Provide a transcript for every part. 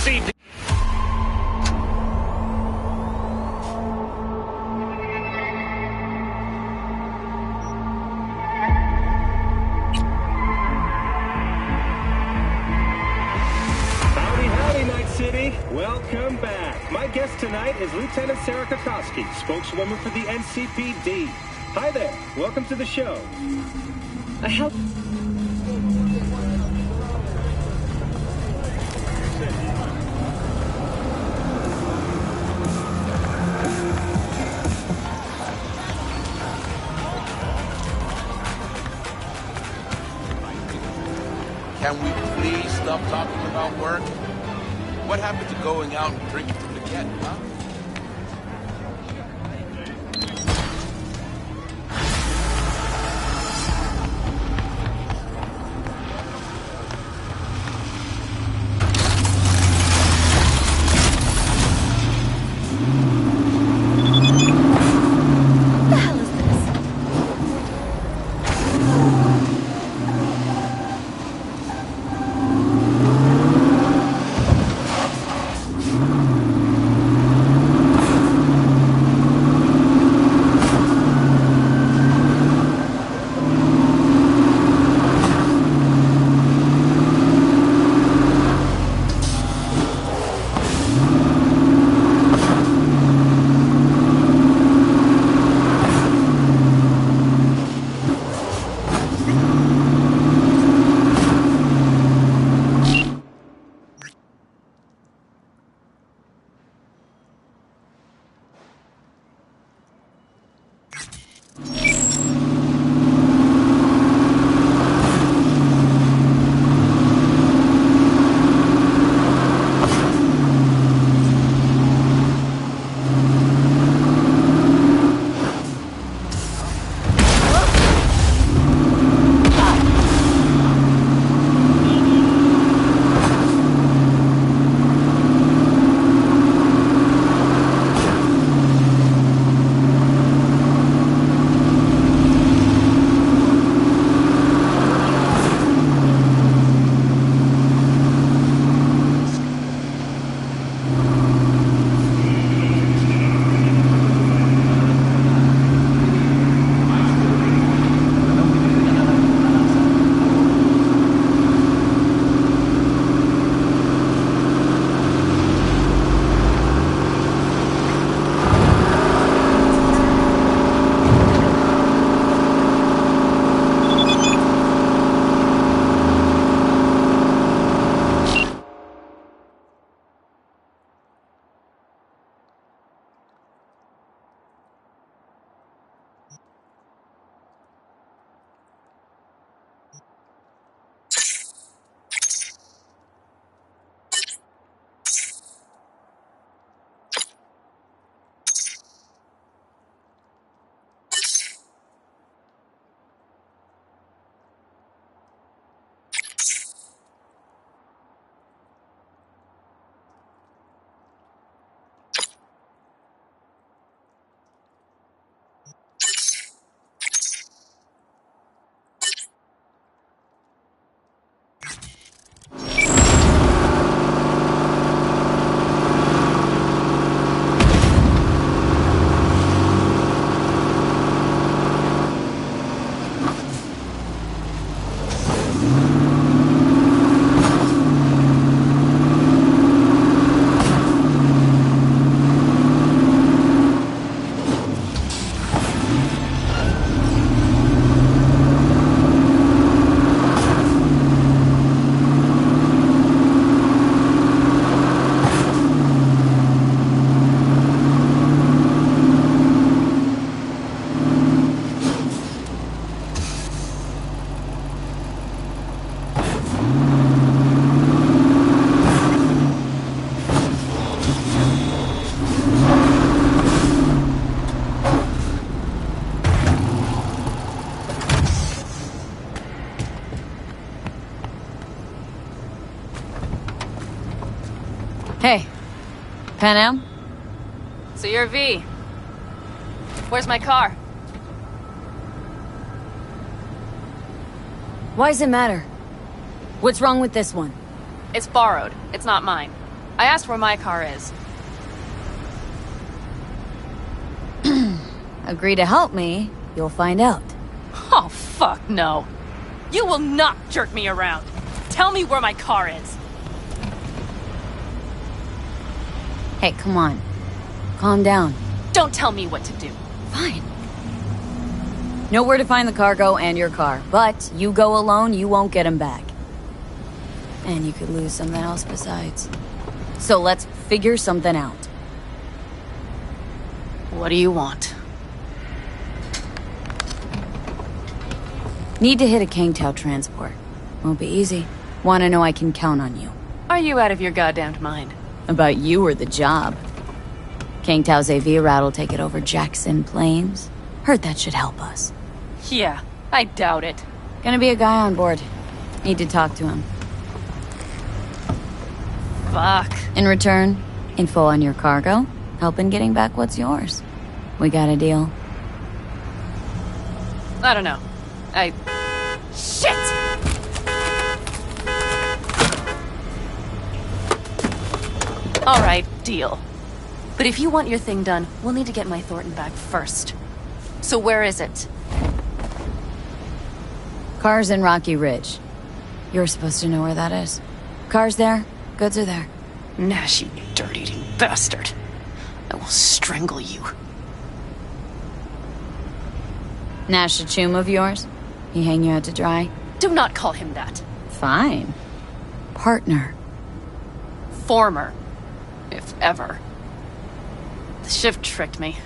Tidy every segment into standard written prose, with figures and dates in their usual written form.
NCP. Welcome back. My guest tonight is Lieutenant Sarah Kokoski, spokeswoman for the NCPD. Hi there. Welcome to the show. I help. Can we please stop talking about work? What happened to going out and drinking to forget, huh? Hey, Panam? So you're V. Where's my car? Why does it matter? What's wrong with this one? It's borrowed. It's not mine. I asked where my car is. Agree to help me, you'll find out. Oh, fuck no. You will not jerk me around. Tell me where my car is. Hey, come on. Calm down. Don't tell me what to do. Fine. Know where to find the cargo and your car, but you go alone, you won't get him back. And you could lose something else besides. So let's figure something out. What do you want? Need to hit a Kangtao transport. Won't be easy. Wanna know I can count on you. Are you out of your goddamned mind? About you or the job. Kangtao's AV route will take it over Jackson Plains. Heard that should help us. Yeah, I doubt it. Gonna be a guy on board. Need to talk to him. Fuck. In return, info on your cargo, help in getting back what's yours. We got a deal. I don't know. Shit! Alright, deal. But if you want your thing done, we'll need to get my Thornton back first. So where is it? Car's in Rocky Ridge. You're supposed to know where that is. Car's there, goods are there. Nash, you dirt-eating bastard. I will strangle you. Nash a chum of yours? He hang you out to dry? Do not call him that. Fine. Partner. Former. If ever. The shift tricked me.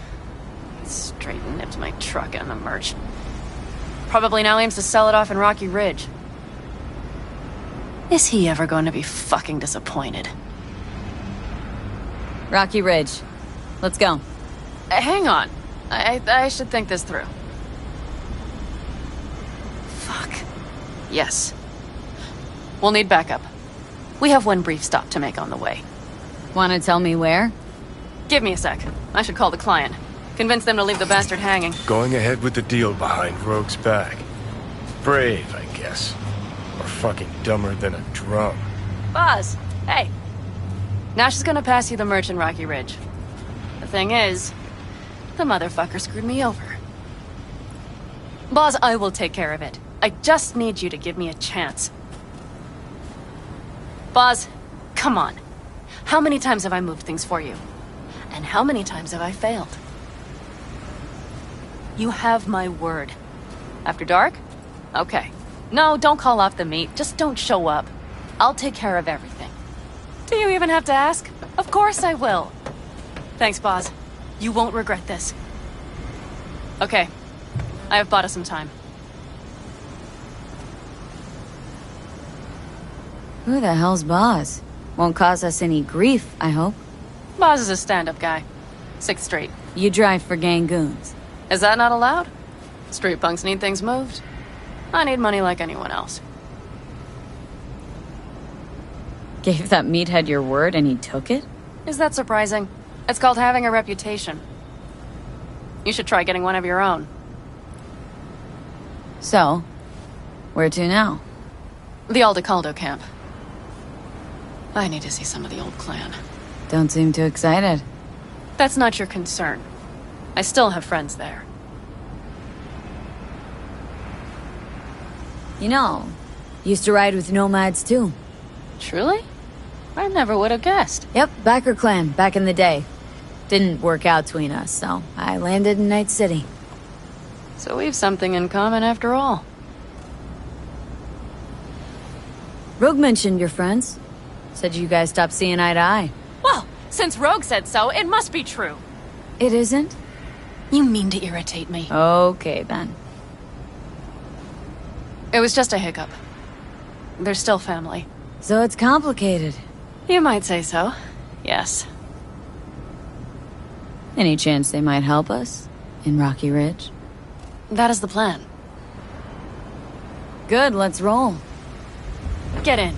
Straight nipped my truck and the merch. Probably now aims to sell it off in Rocky Ridge. Is he ever going to be fucking disappointed? Rocky Ridge. Let's go. Hang on. I should think this through. Fuck. Yes. We'll need backup. We have one brief stop to make on the way. Wanna tell me where? Give me a sec. I should call the client. Convince them to leave the bastard hanging. Going ahead with the deal behind Rogue's back. Brave, I guess. Or fucking dumber than a drum. Boz, hey. Nash is gonna pass you the merch in Rocky Ridge. The thing is, the motherfucker screwed me over. Boz, I will take care of it. I just need you to give me a chance. Boz, come on. How many times have I moved things for you? And how many times have I failed? You have my word. After dark? Okay. No, don't call off the meet. Just don't show up. I'll take care of everything. Do you even have to ask? Of course I will. Thanks, Boz. You won't regret this. Okay. I have bought us some time. Who the hell's Boz? Won't cause us any grief, I hope. Boz is a stand-up guy. 6th Street. You drive for gang goons. Is that not allowed? Street punks need things moved. I need money like anyone else. Gave that meathead your word and he took it? Is that surprising? It's called having a reputation. You should try getting one of your own. So, where to now? The Aldecaldo camp. I need to see some of the old clan. Don't seem too excited. That's not your concern. I still have friends there. You know, used to ride with nomads too. Truly? I never would have guessed. Yep, Backer clan, back in the day. Didn't work out between us, so I landed in Night City. So we've something in common after all. Rogue mentioned your friends. Said you guys stopped seeing eye to eye. Well, since Rogue said so, it must be true. It isn't? You mean to irritate me. Okay, then. It was just a hiccup. They're still family. So it's complicated. You might say so. Yes. Any chance they might help us? In Rocky Ridge? That is the plan. Good, let's roll. Get in.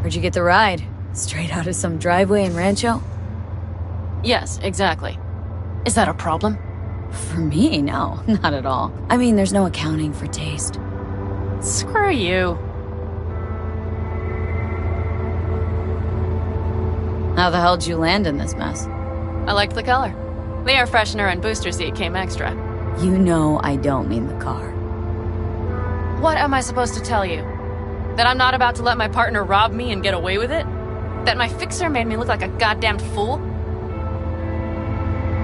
Where'd you get the ride? Straight out of some driveway in Rancho? Yes, exactly. Is that a problem? For me, no, not at all. I mean, there's no accounting for taste. Screw you. How the hell did you land in this mess? I liked the color. The air freshener and booster seat came extra. You know I don't mean the car. What am I supposed to tell you? That I'm not about to let my partner rob me and get away with it? That my fixer made me look like a goddamn fool?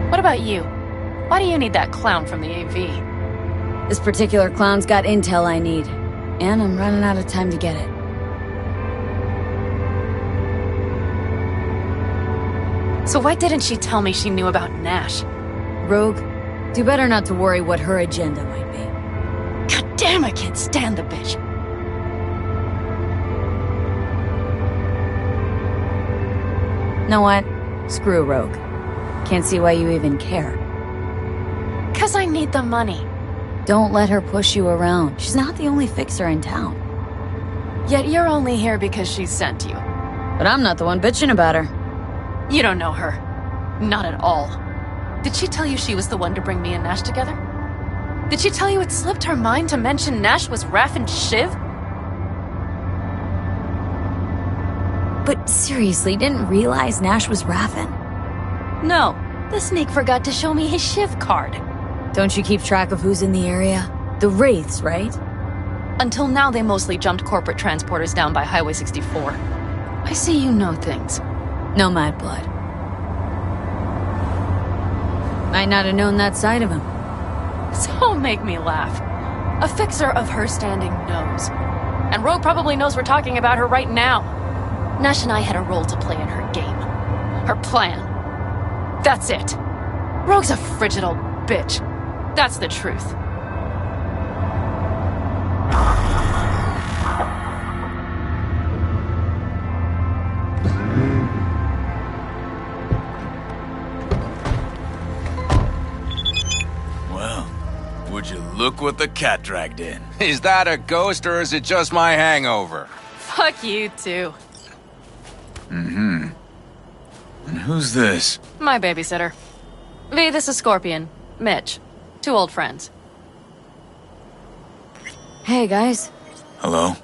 What about you? Why do you need that clown from the AV? This particular clown's got intel I need, and I'm running out of time to get it. So why didn't she tell me she knew about Nash? Rogue, do better not to worry what her agenda might be. God damn, I can't stand the bitch. Know what? Screw Rogue. Can't see why you even care. 'Cause I need the money. Don't let her push you around. She's not the only fixer in town. Yet you're only here because she sent you. But I'm not the one bitching about her. You don't know her. Not at all. Did she tell you she was the one to bring me and Nash together? Did she tell you it slipped her mind to mention Nash was Raph and Shiv? But seriously, didn't realize Nash was Raffen? No. The sneak forgot to show me his Shiv card. Don't you keep track of who's in the area? The Wraiths, right? Until now, they mostly jumped corporate transporters down by Highway 64. I see you know things. No mad blood. Might not have known that side of him. So make me laugh. A fixer of her standing knows. And Rogue probably knows we're talking about her right now. Nash and I had a role to play in her game. Her plan. That's it. Rogue's a frigid old bitch. That's the truth. Well, would you look what the cat dragged in? Is that a ghost or is it just my hangover? Fuck you too. And who's this? My babysitter. V, this is Scorpion. Mitch. Two old friends. Hey, guys. Hello?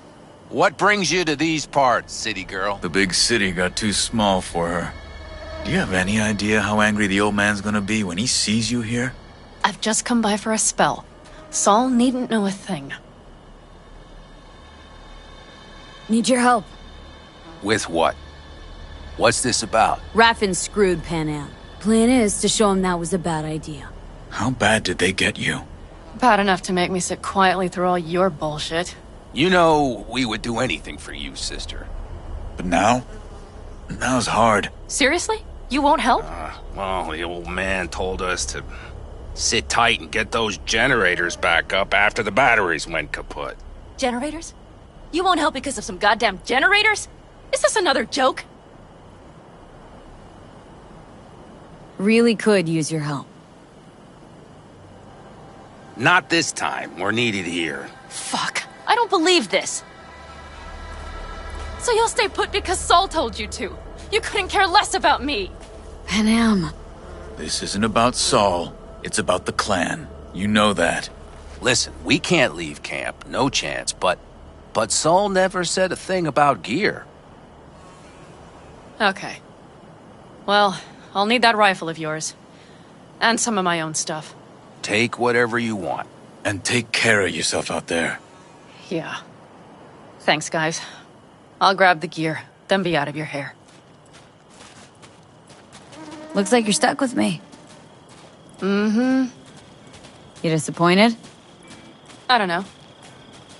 What brings you to these parts, city girl? The big city got too small for her. Do you have any idea how angry the old man's gonna be when he sees you here? I've just come by for a spell. Saul needn't know a thing. Need your help. With what? What's this about? Raffen screwed Pan Am. Plan is to show him that was a bad idea. How bad did they get you? Bad enough to make me sit quietly through all your bullshit. You know, we would do anything for you, sister. But now? Now's hard. Seriously? You won't help? Well, the old man told us to sit tight and get those generators back up after the batteries went kaput. Generators? You won't help because of some goddamn generators? Is this another joke? Really could use your help. Not this time. We're needed here. Fuck. I don't believe this. So you'll stay put because Saul told you to. You couldn't care less about me. Pan Am. This isn't about Saul. It's about the clan. You know that. Listen, we can't leave camp. No chance. But Saul never said a thing about gear. Okay. Well, I'll need that rifle of yours. And some of my own stuff. Take whatever you want. And take care of yourself out there. Yeah. Thanks, guys. I'll grab the gear, then be out of your hair. Looks like you're stuck with me. Mm-hmm. You disappointed? I don't know.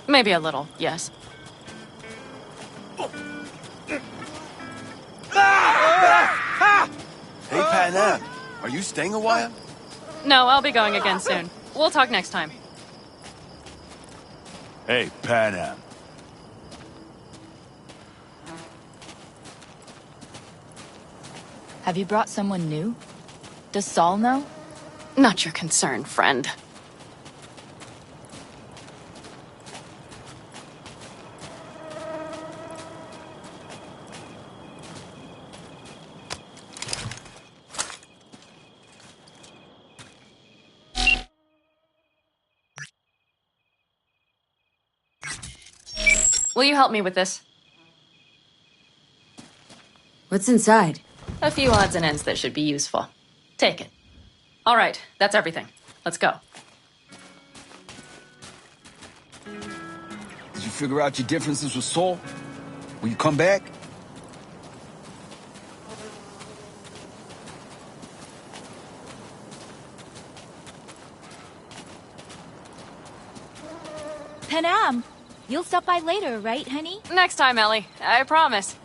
Maybe a little, yes. Hey, Pan Am, are you staying a while? No, I'll be going again soon. We'll talk next time. Hey, Pan Am. Have you brought someone new? Does Saul know? Not your concern, friend. Will you help me with this? What's inside? A few odds and ends that should be useful. Take it. All right, that's everything. Let's go. Did you figure out your differences with Saul? Will you come back? Panam, you'll stop by later, right, honey? Next time, Ellie. I promise.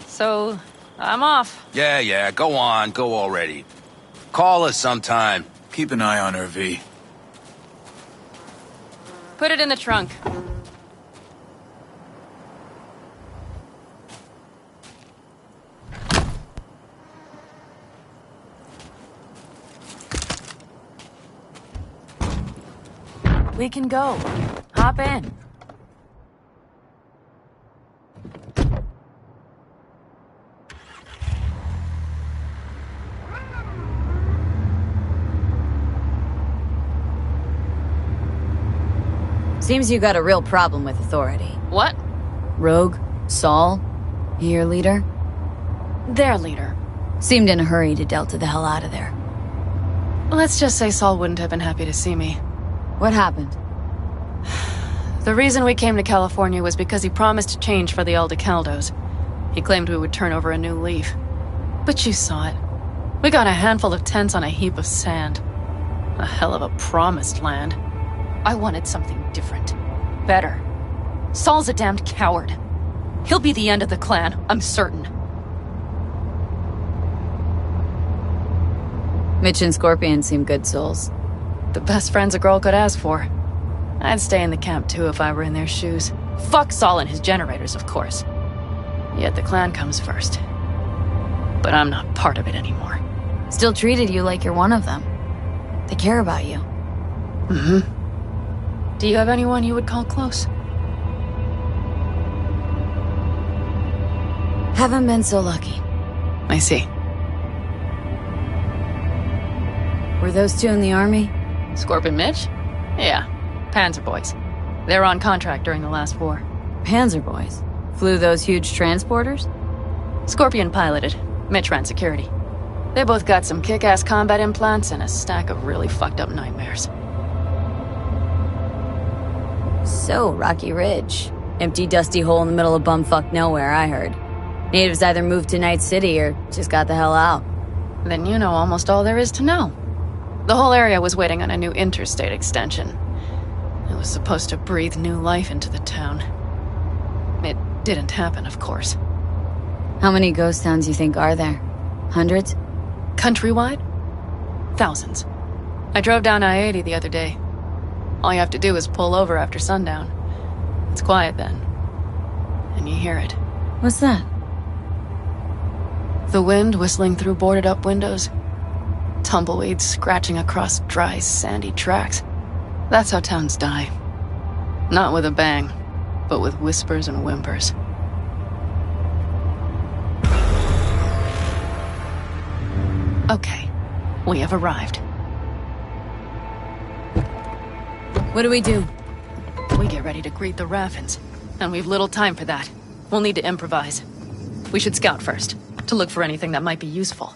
So, I'm off. Yeah, go on, go already. Call us sometime. Keep an eye on her, V. Put it in the trunk. We can go. Hop in. Seems you got a real problem with authority. What? Rogue? Saul? Your leader? Their leader. Seemed in a hurry to Delta the hell out of there. Let's just say Saul wouldn't have been happy to see me. What happened? The reason we came to California was because he promised to change for the Aldecaldos. He claimed we would turn over a new leaf. But you saw it. We got a handful of tents on a heap of sand. A hell of a promised land. I wanted something different. Better. Saul's a damned coward. He'll be the end of the clan, I'm certain. Mitch and Scorpion seem good souls. The best friends a girl could ask for. I'd stay in the camp too if I were in their shoes. Fuck Saul and his generators, of course. Yet the clan comes first. But I'm not part of it anymore. Still treated you like you're one of them. They care about you. Mm-hmm. Do you have anyone you would call close? Haven't been so lucky. I see. Were those two in the army? Scorpion Mitch? Yeah. Panzer boys. They were on contract during the last war. Panzer boys? Flew those huge transporters? Scorpion piloted. Mitch ran security. They both got some kick-ass combat implants and a stack of really fucked up nightmares. So, Rocky Ridge. Empty, dusty hole in the middle of bumfuck nowhere, I heard. Natives either moved to Night City or just got the hell out. Then you know almost all there is to know. The whole area was waiting on a new interstate extension. It was supposed to breathe new life into the town. It didn't happen, of course. How many ghost towns you think are there? Hundreds? Countrywide? Thousands. I drove down I-80 the other day. All you have to do is pull over after sundown. It's quiet then. And you hear it. What's that? The wind whistling through boarded-up windows. Tumbleweeds scratching across dry, sandy tracks. That's how towns die. Not with a bang, but with whispers and whimpers. Okay, we have arrived. What do we do? We get ready to greet the Raffins, and we've little time for that. We'll need to improvise. We should scout first, to look for anything that might be useful.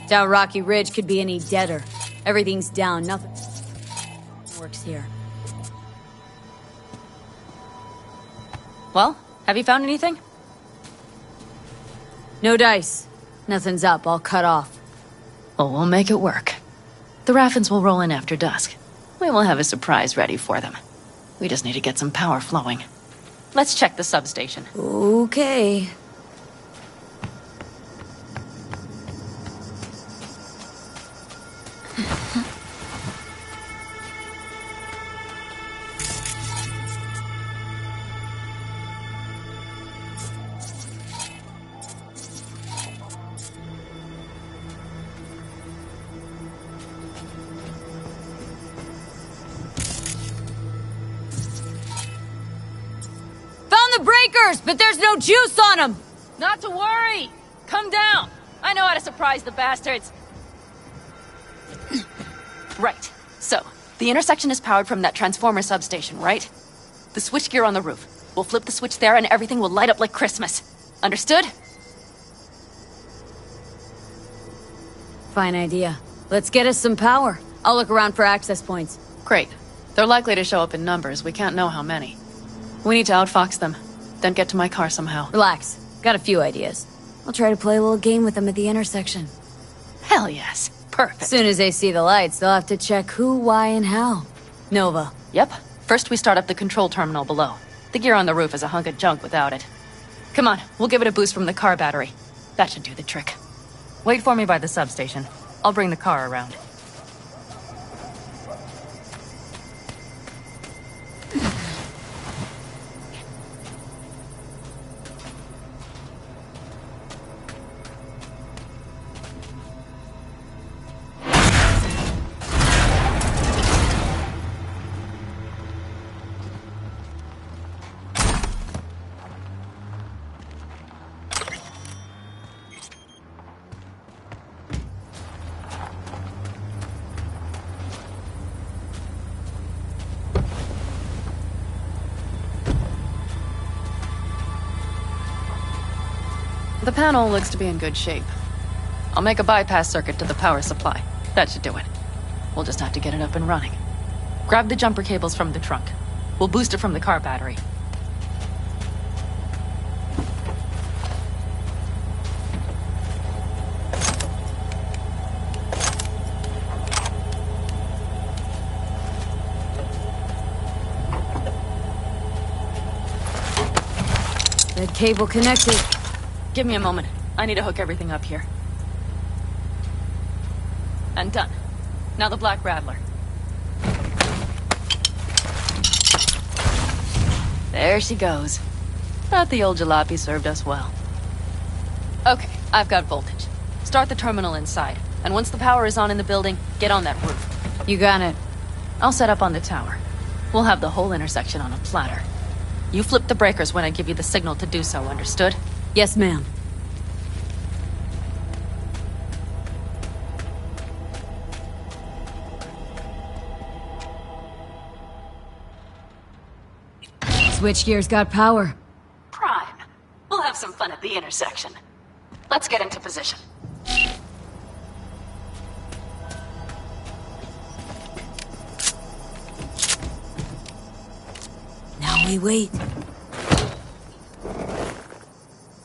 Doubt Rocky Ridge could be any deader. Everything's down, nothing works here. Well, have you found anything? No dice. Nothing's up, all cut off. Well, we'll make it work. The Raffins will roll in after dusk. We will have a surprise ready for them. We just need to get some power flowing. Let's check the substation. Okay. the breakers, but there's no juice on them! Not to worry! Come down! I know how to surprise the bastards. Right. So, the intersection is powered from that transformer substation, right? The switchgear on the roof. We'll flip the switch there and everything will light up like Christmas. Understood? Fine idea. Let's get us some power. I'll look around for access points. Great. They're likely to show up in numbers. We can't know how many. We need to outfox them. Then get to my car somehow. Relax. Got a few ideas. I'll try to play a little game with them at the intersection. Hell yes. Perfect. As soon as they see the lights, they'll have to check who, why, and how. Nova. Yep. First we start up the control terminal below. The gear on the roof is a hunk of junk without it. Come on, we'll give it a boost from the car battery. That should do the trick. Wait for me by the substation. I'll bring the car around. The panel looks to be in good shape. I'll make a bypass circuit to the power supply. That should do it. We'll just have to get it up and running. Grab the jumper cables from the trunk. We'll boost it from the car battery. That cable connected. Give me a moment. I need to hook everything up here. And done. Now the Black Rattler. There she goes. Thought the old jalopy served us well. Okay, I've got voltage. Start the terminal inside. And once the power is on in the building, get on that roof. You got it. I'll set up on the tower. We'll have the whole intersection on a platter. You flip the breakers when I give you the signal to do so, understood? Yes, ma'am. Switchgear's got power. Prime. We'll have some fun at the intersection. Let's get into position. Now we wait.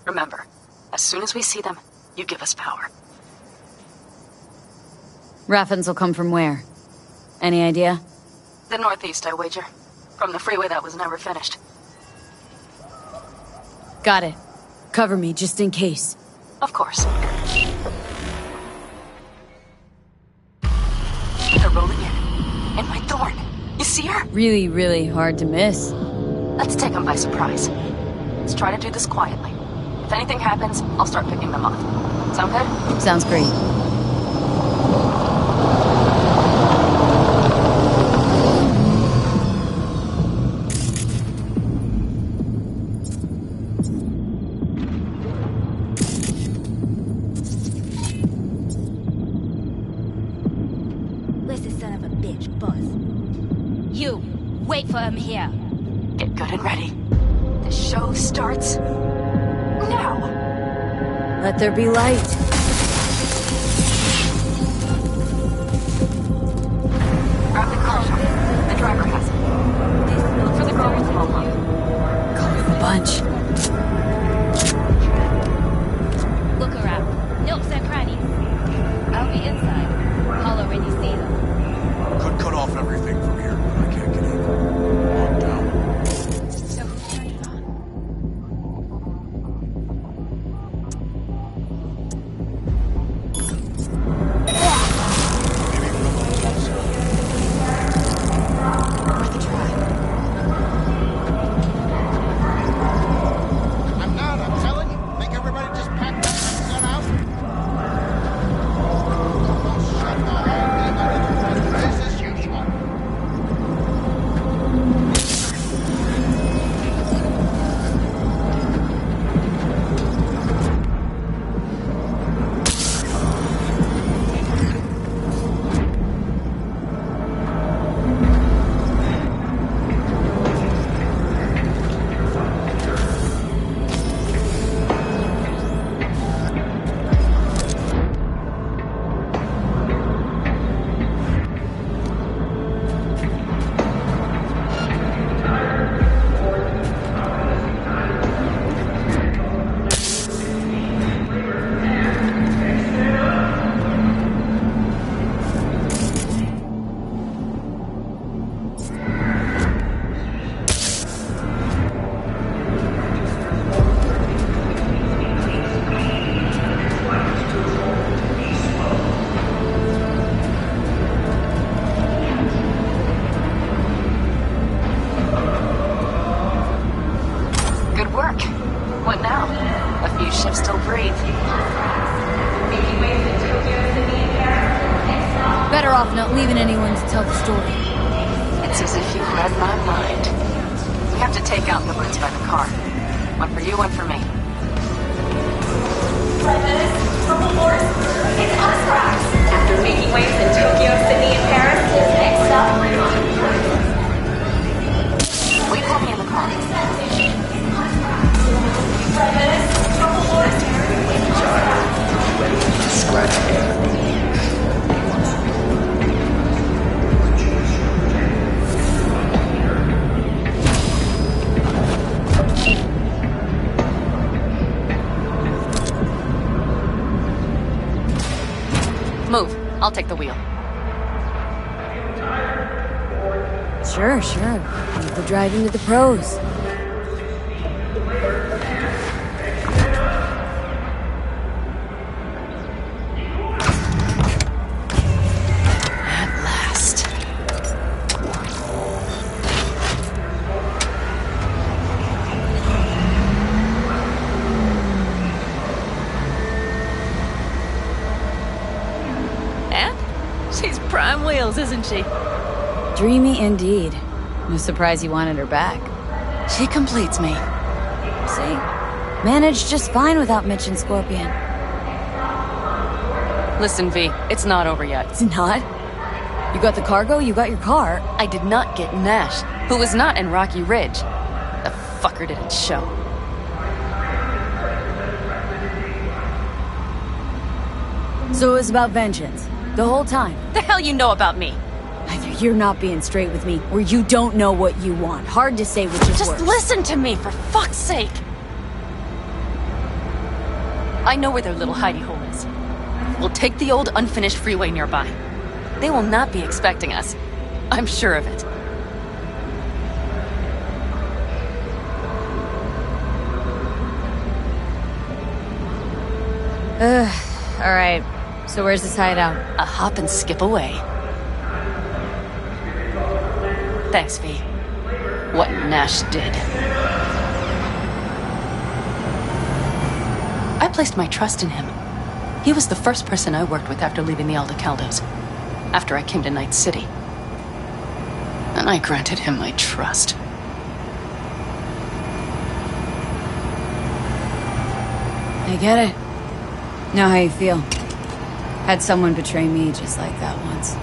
Remember, as soon as we see them, you give us power. Raffens will come from where? Any idea? The northeast, I wager. From the freeway that was never finished. Got it. Cover me, just in case. Of course. They're rolling in. And my thorn. You see her? Really, really hard to miss. Let's take them by surprise. Let's try to do this quietly. If anything happens, I'll start picking them off. Sound good? Sounds great. Where's the son of a bitch, boss? You, wait for him here. Get good and ready. The show starts now. Let there be light. Grab the car. The driver has it. Look for the girl with the mohawk. Calling the bunch. Look around. Nooks and crannies. I'll be inside. Holler when you see them. Could cut off everything from here. I can't get in. Locked down. So who turned it on? off not leaving anyone to tell the story. It's as if you read my mind. We have to take out the brutes by the car. One for you, one for me. After making waves in Tokyo, Sydney, and Paris, his next stop, Wait for me in the car. Move. I'll take the wheel. Sure. Leave the driving to the pros. At last. And? She's prime wheels, isn't she? Dreamy indeed. No surprise you wanted her back. She completes me. See? Managed just fine without Mitch and Scorpion. Listen, V, it's not over yet. It's not? You got the cargo, you got your car. I did not get Nash, who was not in Rocky Ridge. The fucker didn't show. So it was about vengeance. The whole time. The hell you know about me? Either you're not being straight with me, or you don't know what you want. Hard to say which is Just worse. listen to me, for fuck's sake! I know where their little hidey hole is. We'll take the old unfinished freeway nearby. They will not be expecting us. I'm sure of it. Alright. So where's this hideout? A hop and skip away. Thanks, V. What Nash did. I placed my trust in him. He was the first person I worked with after leaving the Aldecaldos, after I came to Night City. And I granted him my trust. I get it. Know how you feel. Had someone betray me just like that once.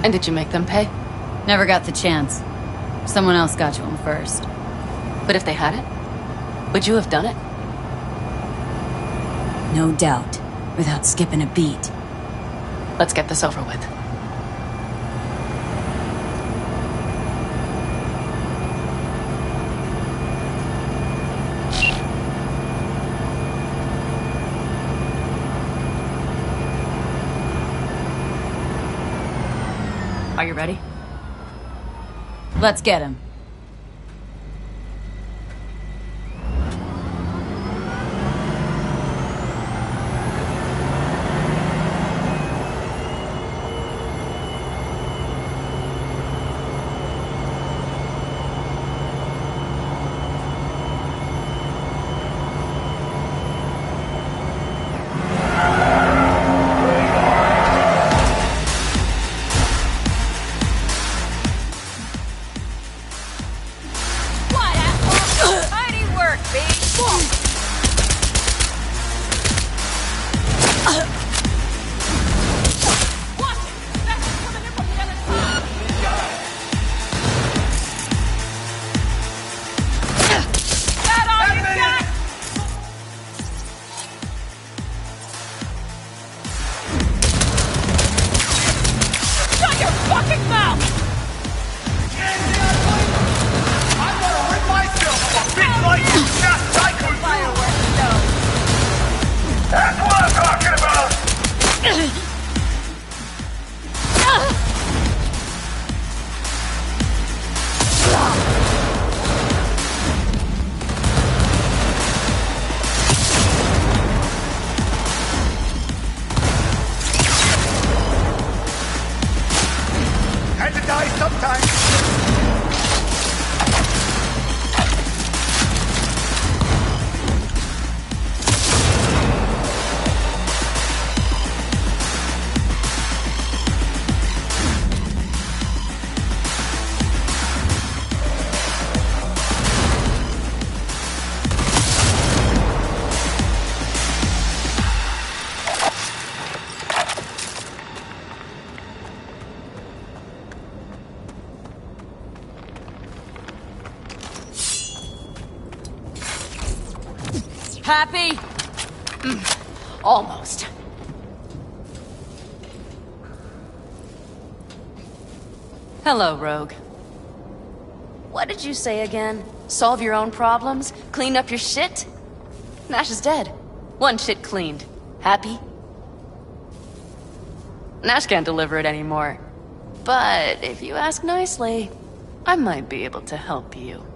And did you make them pay? Never got the chance. Someone else got to him first. But if they hadn't, would you have done it? No doubt. Without skipping a beat. Let's get this over with. Are you ready? Let's get him. Happy? Almost. Hello, Rogue. What did you say again? Solve your own problems? Clean up your shit? Nash is dead. One shit cleaned. Happy? Nash can't deliver it anymore. But if you ask nicely, I might be able to help you.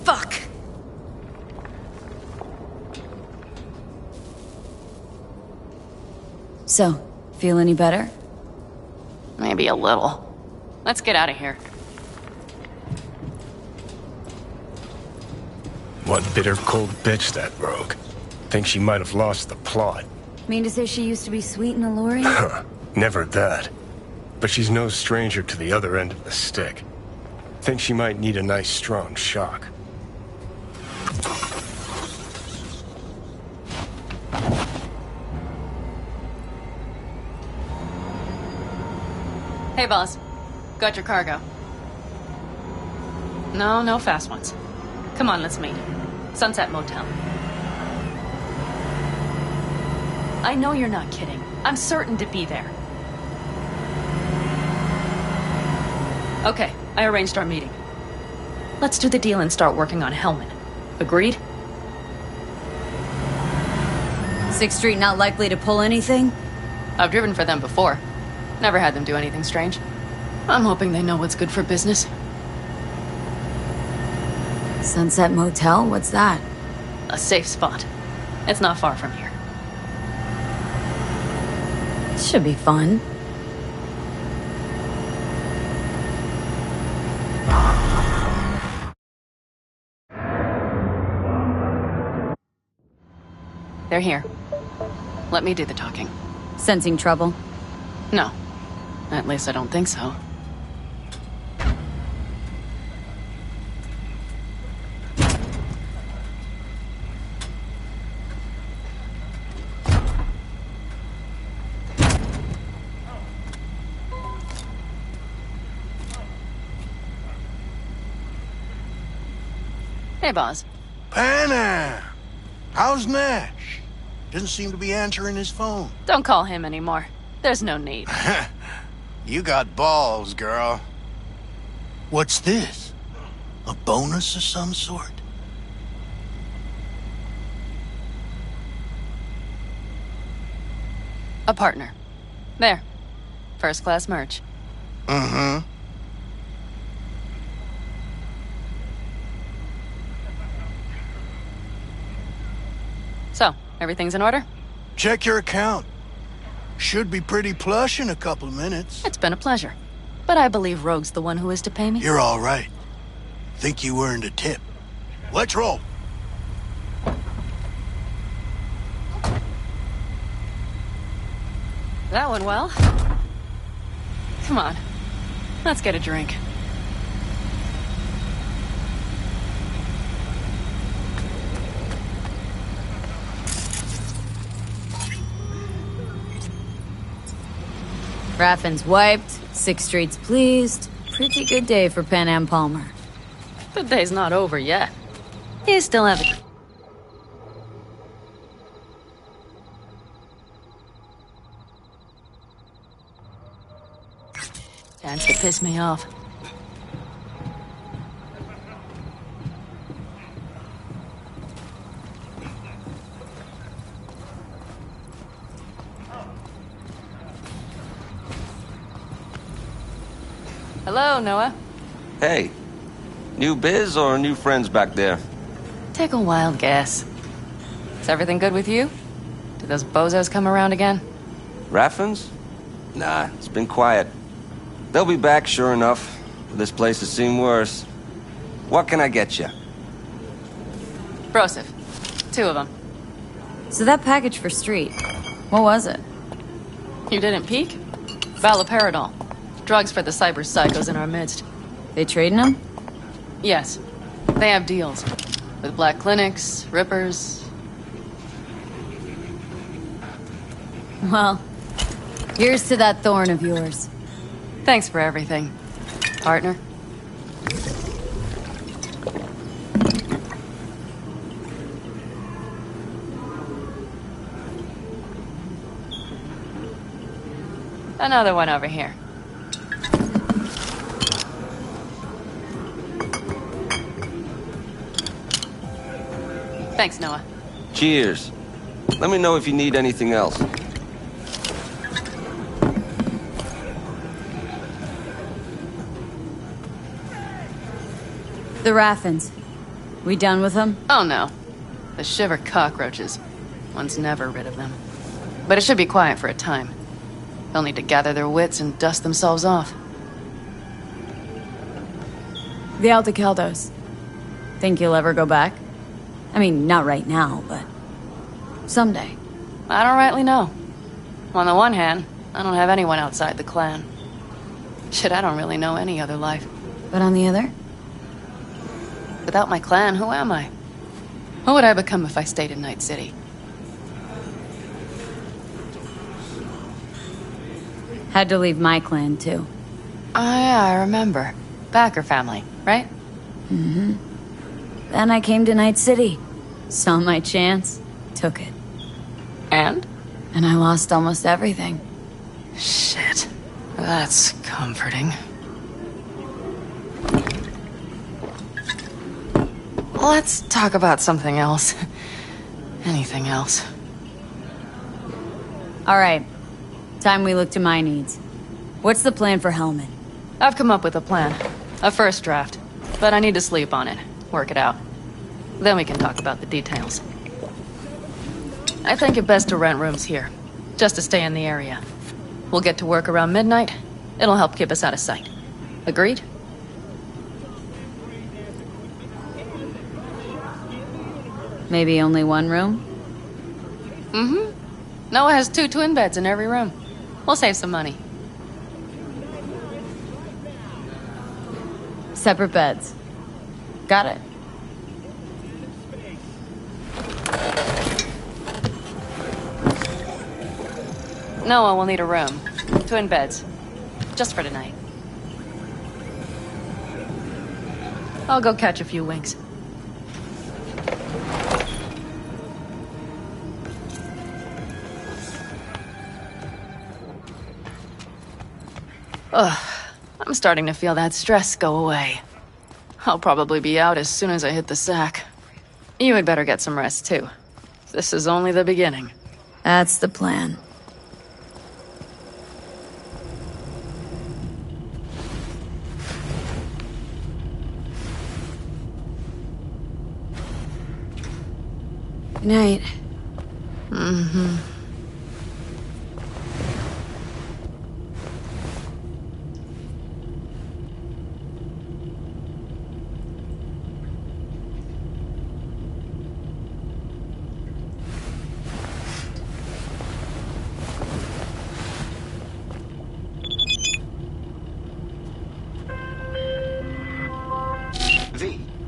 Fuck! So, feel any better? Maybe a little. Let's get out of here. One bitter, cold bitch, that rogue. Think she might have lost the plot. Mean to say she used to be sweet and alluring? Never that. But she's no stranger to the other end of the stick. Think she might need a nice, strong shock. Hey, boss. Got your cargo. No fast ones. Come on, let's meet. Sunset Motel. I know you're not kidding. I'm certain to be there. Okay, I arranged our meeting. Let's do the deal and start working on Hellman. Agreed? 6th Street not likely to pull anything? I've driven for them before. Never had them do anything strange. I'm hoping they know what's good for business. Sunset Motel? What's that? A safe spot. It's not far from here. Should be fun. They're here. Let me do the talking. Sensing trouble? No. At least I don't think so. Hey, boss. Panam! How's Nash? Doesn't seem to be answering his phone. Don't call him anymore. There's no need. You got balls, girl. What's this? A bonus of some sort? A partner. There. First class merch. Mm-hmm. So, everything's in order? Check your account. Should be pretty plush in a couple of minutes. It's been a pleasure. But I believe Rogue's the one who is to pay me. You're all right. Think you earned a tip. Let's roll. That went well. Come on. Let's get a drink. Raffin's wiped, 6th Street's pleased. Pretty good day for Panam Palmer. The day's not over yet. You still have it. Chance to piss me off. Hello, Noah. Hey, new biz or new friends back there? Take a wild guess. Is everything good with you? Did those bozos come around again? Raffins? Nah, it's been quiet. They'll be back, sure enough. This place has seen worse. What can I get you? Broseph. 2 of them. So that package for Street, what was it? You didn't peek? Valoperidol. Drugs for the cyber psychos in our midst. They trading them? Yes. They have deals. With black clinics, rippers. Well, Here's to that thorn of yours. Thanks for everything, partner. Another one over here. Thanks, Noah. Cheers. Let me know if you need anything else. The Raffins. We done with them? Oh no. The shiver cockroaches. One's never rid of them. But it should be quiet for a time. They'll need to gather their wits and dust themselves off. The Aldecaldos. Think you'll ever go back? I mean, not right now, but someday. I don't rightly know. On the one hand, I don't have anyone outside the clan. Shit, I don't really know any other life. But on the other? Without my clan, who am I? Who would I become if I stayed in Night City? Had to leave my clan, too. Oh yeah, I remember. Backer family, right? Mm-hmm. Then I came to Night City. Saw my chance. Took it. And? And I lost almost everything. Shit. That's comforting. Let's talk about something else. Anything else. All right. Time we look to my needs. What's the plan for Hellman? I've come up with a plan. A first draft. But I need to sleep on it. Work it out. Then we can talk about the details. I think it best to rent rooms here. Just to stay in the area. We'll get to work around midnight. It'll help keep us out of sight. Agreed? Maybe only one room? Mm-hmm. Noah has 2 twin beds in every room. We'll save some money. Separate beds. Got it. Noah will need a room. Twin beds. Just for tonight. I'll go catch a few winks. Ugh. I'm starting to feel that stress go away. I'll probably be out as soon as I hit the sack. You had better get some rest, too. This is only the beginning. That's the plan. Good night. Mm-hmm.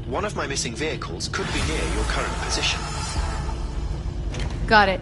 One of my missing vehicles could be near your current position. Got it.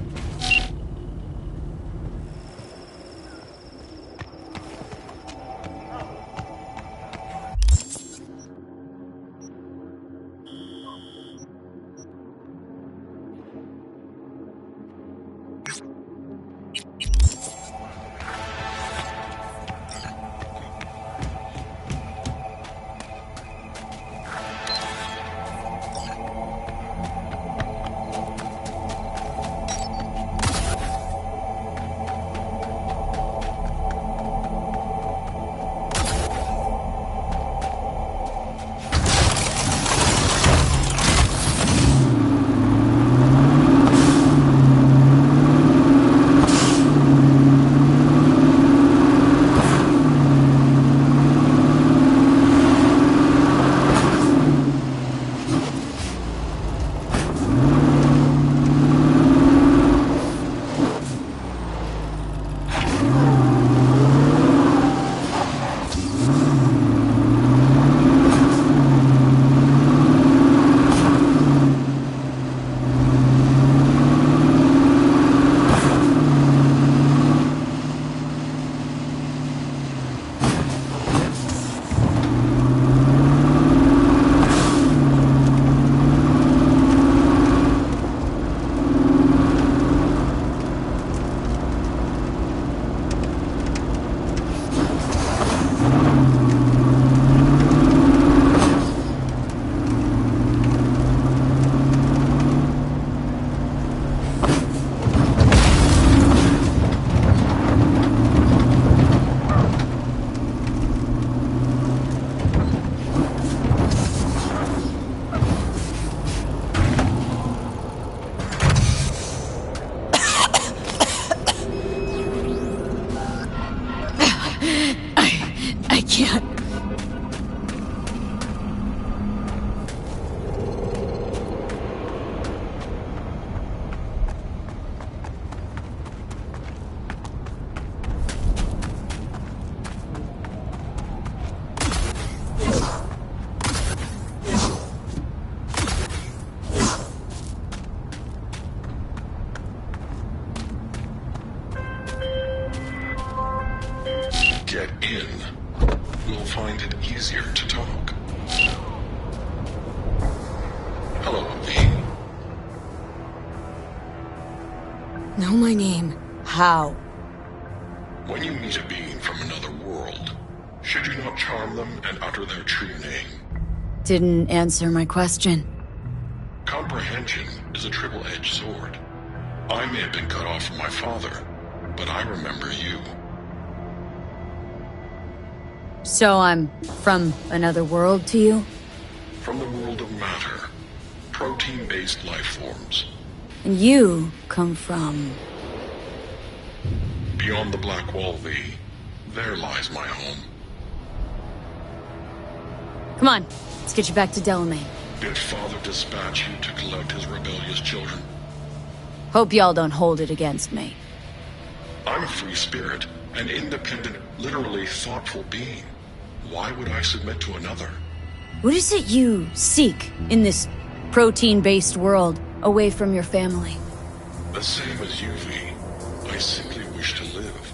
in, we'll find it easier to talk. Hello, V. Know my name. How? When you meet a being from another world, should you not charm them and utter their true name? Didn't answer my question. Comprehension is a triple-edged sword. I may have been cut off from my father, but I remember you. So I'm from another world to you? From the world of matter, protein-based life forms. And you come from... Beyond the Black Wall, V, there lies my home. Come on, let's get you back to Delamain. Did Father dispatch you to collect his rebellious children? Hope y'all don't hold it against me. I'm a free spirit, an independent, literally thoughtful being. Why would I submit to another? What is it you seek in this protein-based world, away from your family? The same as you, V. I simply wish to live.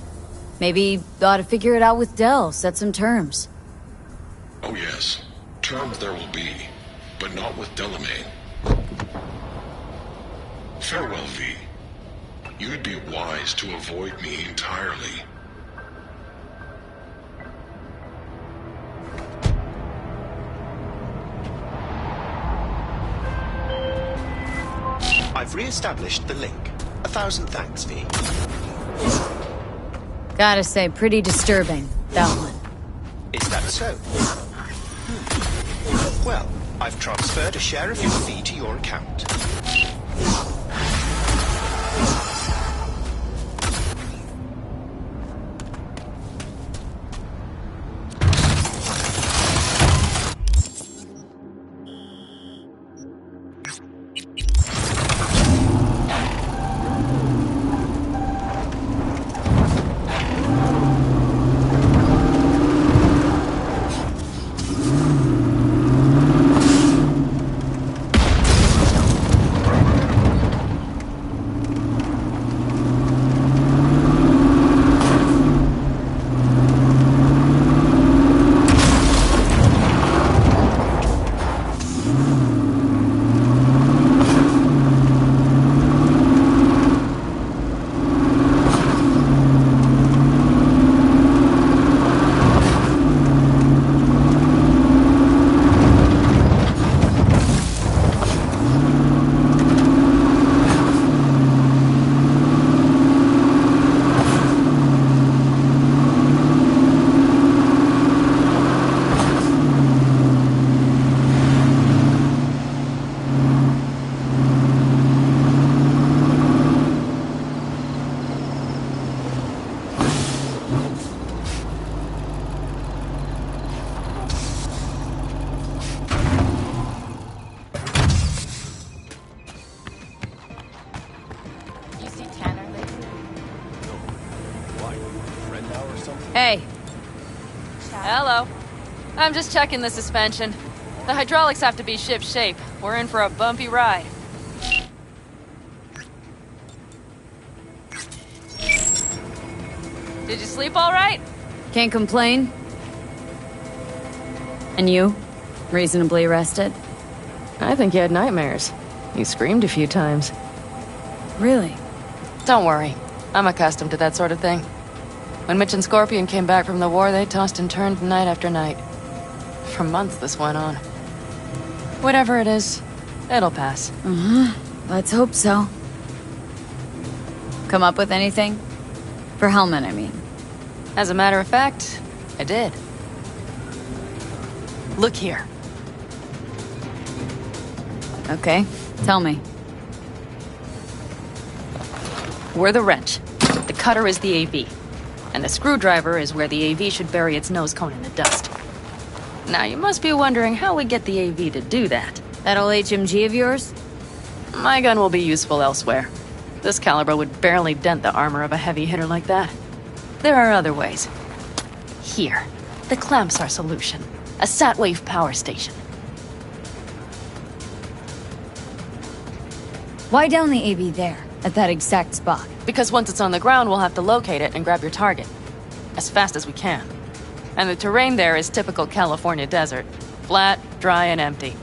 Maybe ought to figure it out with Del, set some terms. Oh yes, terms there will be, but not with Delamain. Farewell, V. You'd be wise to avoid me entirely. I've re-established the link. 1,000 thanks, V. Gotta say, pretty disturbing, that one. Is that so? Well, I've transferred a share of your fee to your account. Hey. Hello. I'm just checking the suspension. The hydraulics have to be ship shape. We're in for a bumpy ride. Did you sleep all right? Can't complain. And you? Reasonably rested? I think you had nightmares. You screamed a few times. Really? Don't worry. I'm accustomed to that sort of thing. When Mitch and Scorpion came back from the war, they tossed and turned night after night. For months this went on. Whatever it is, it'll pass. Let's hope so. Come up with anything? For Hellman, I mean. As a matter of fact, I did. Look here. Okay, tell me. We're the wrench. The cutter is the AV. And the screwdriver is where the AV should bury its nose cone in the dust. Now, you must be wondering how we get the AV to do that. That old HMG of yours? My gun will be useful elsewhere. This caliber would barely dent the armor of a heavy hitter like that. There are other ways. Here. The clamps are solution. A Satwave power station. Why down the AV there, at that exact spot? Because once it's on the ground, we'll have to locate it and grab your target. As fast as we can. And the terrain there is typical California desert. Flat, dry, and empty.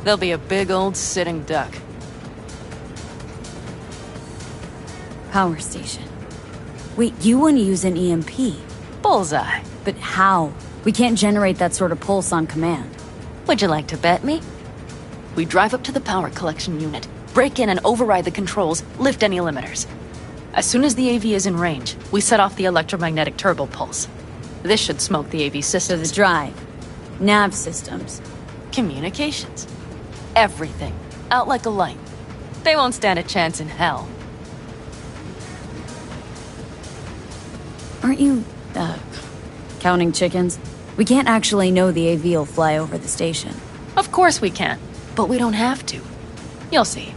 There'll be a big old sitting duck. Power station. Wait, you want to use an EMP? Bullseye. But how? We can't generate that sort of pulse on command. Would you like to bet me? We drive up to the power collection unit, break in and override the controls, lift any limiters. As soon as the AV is in range, we set off the electromagnetic turbo pulse. This should smoke the AV So systems. the drive, nav systems. Communications. Everything. Out like a light. They won't stand a chance in hell. Aren't you, counting chickens? We can't actually know the AV will fly over the station. Of course we can, but we don't have to. You'll see.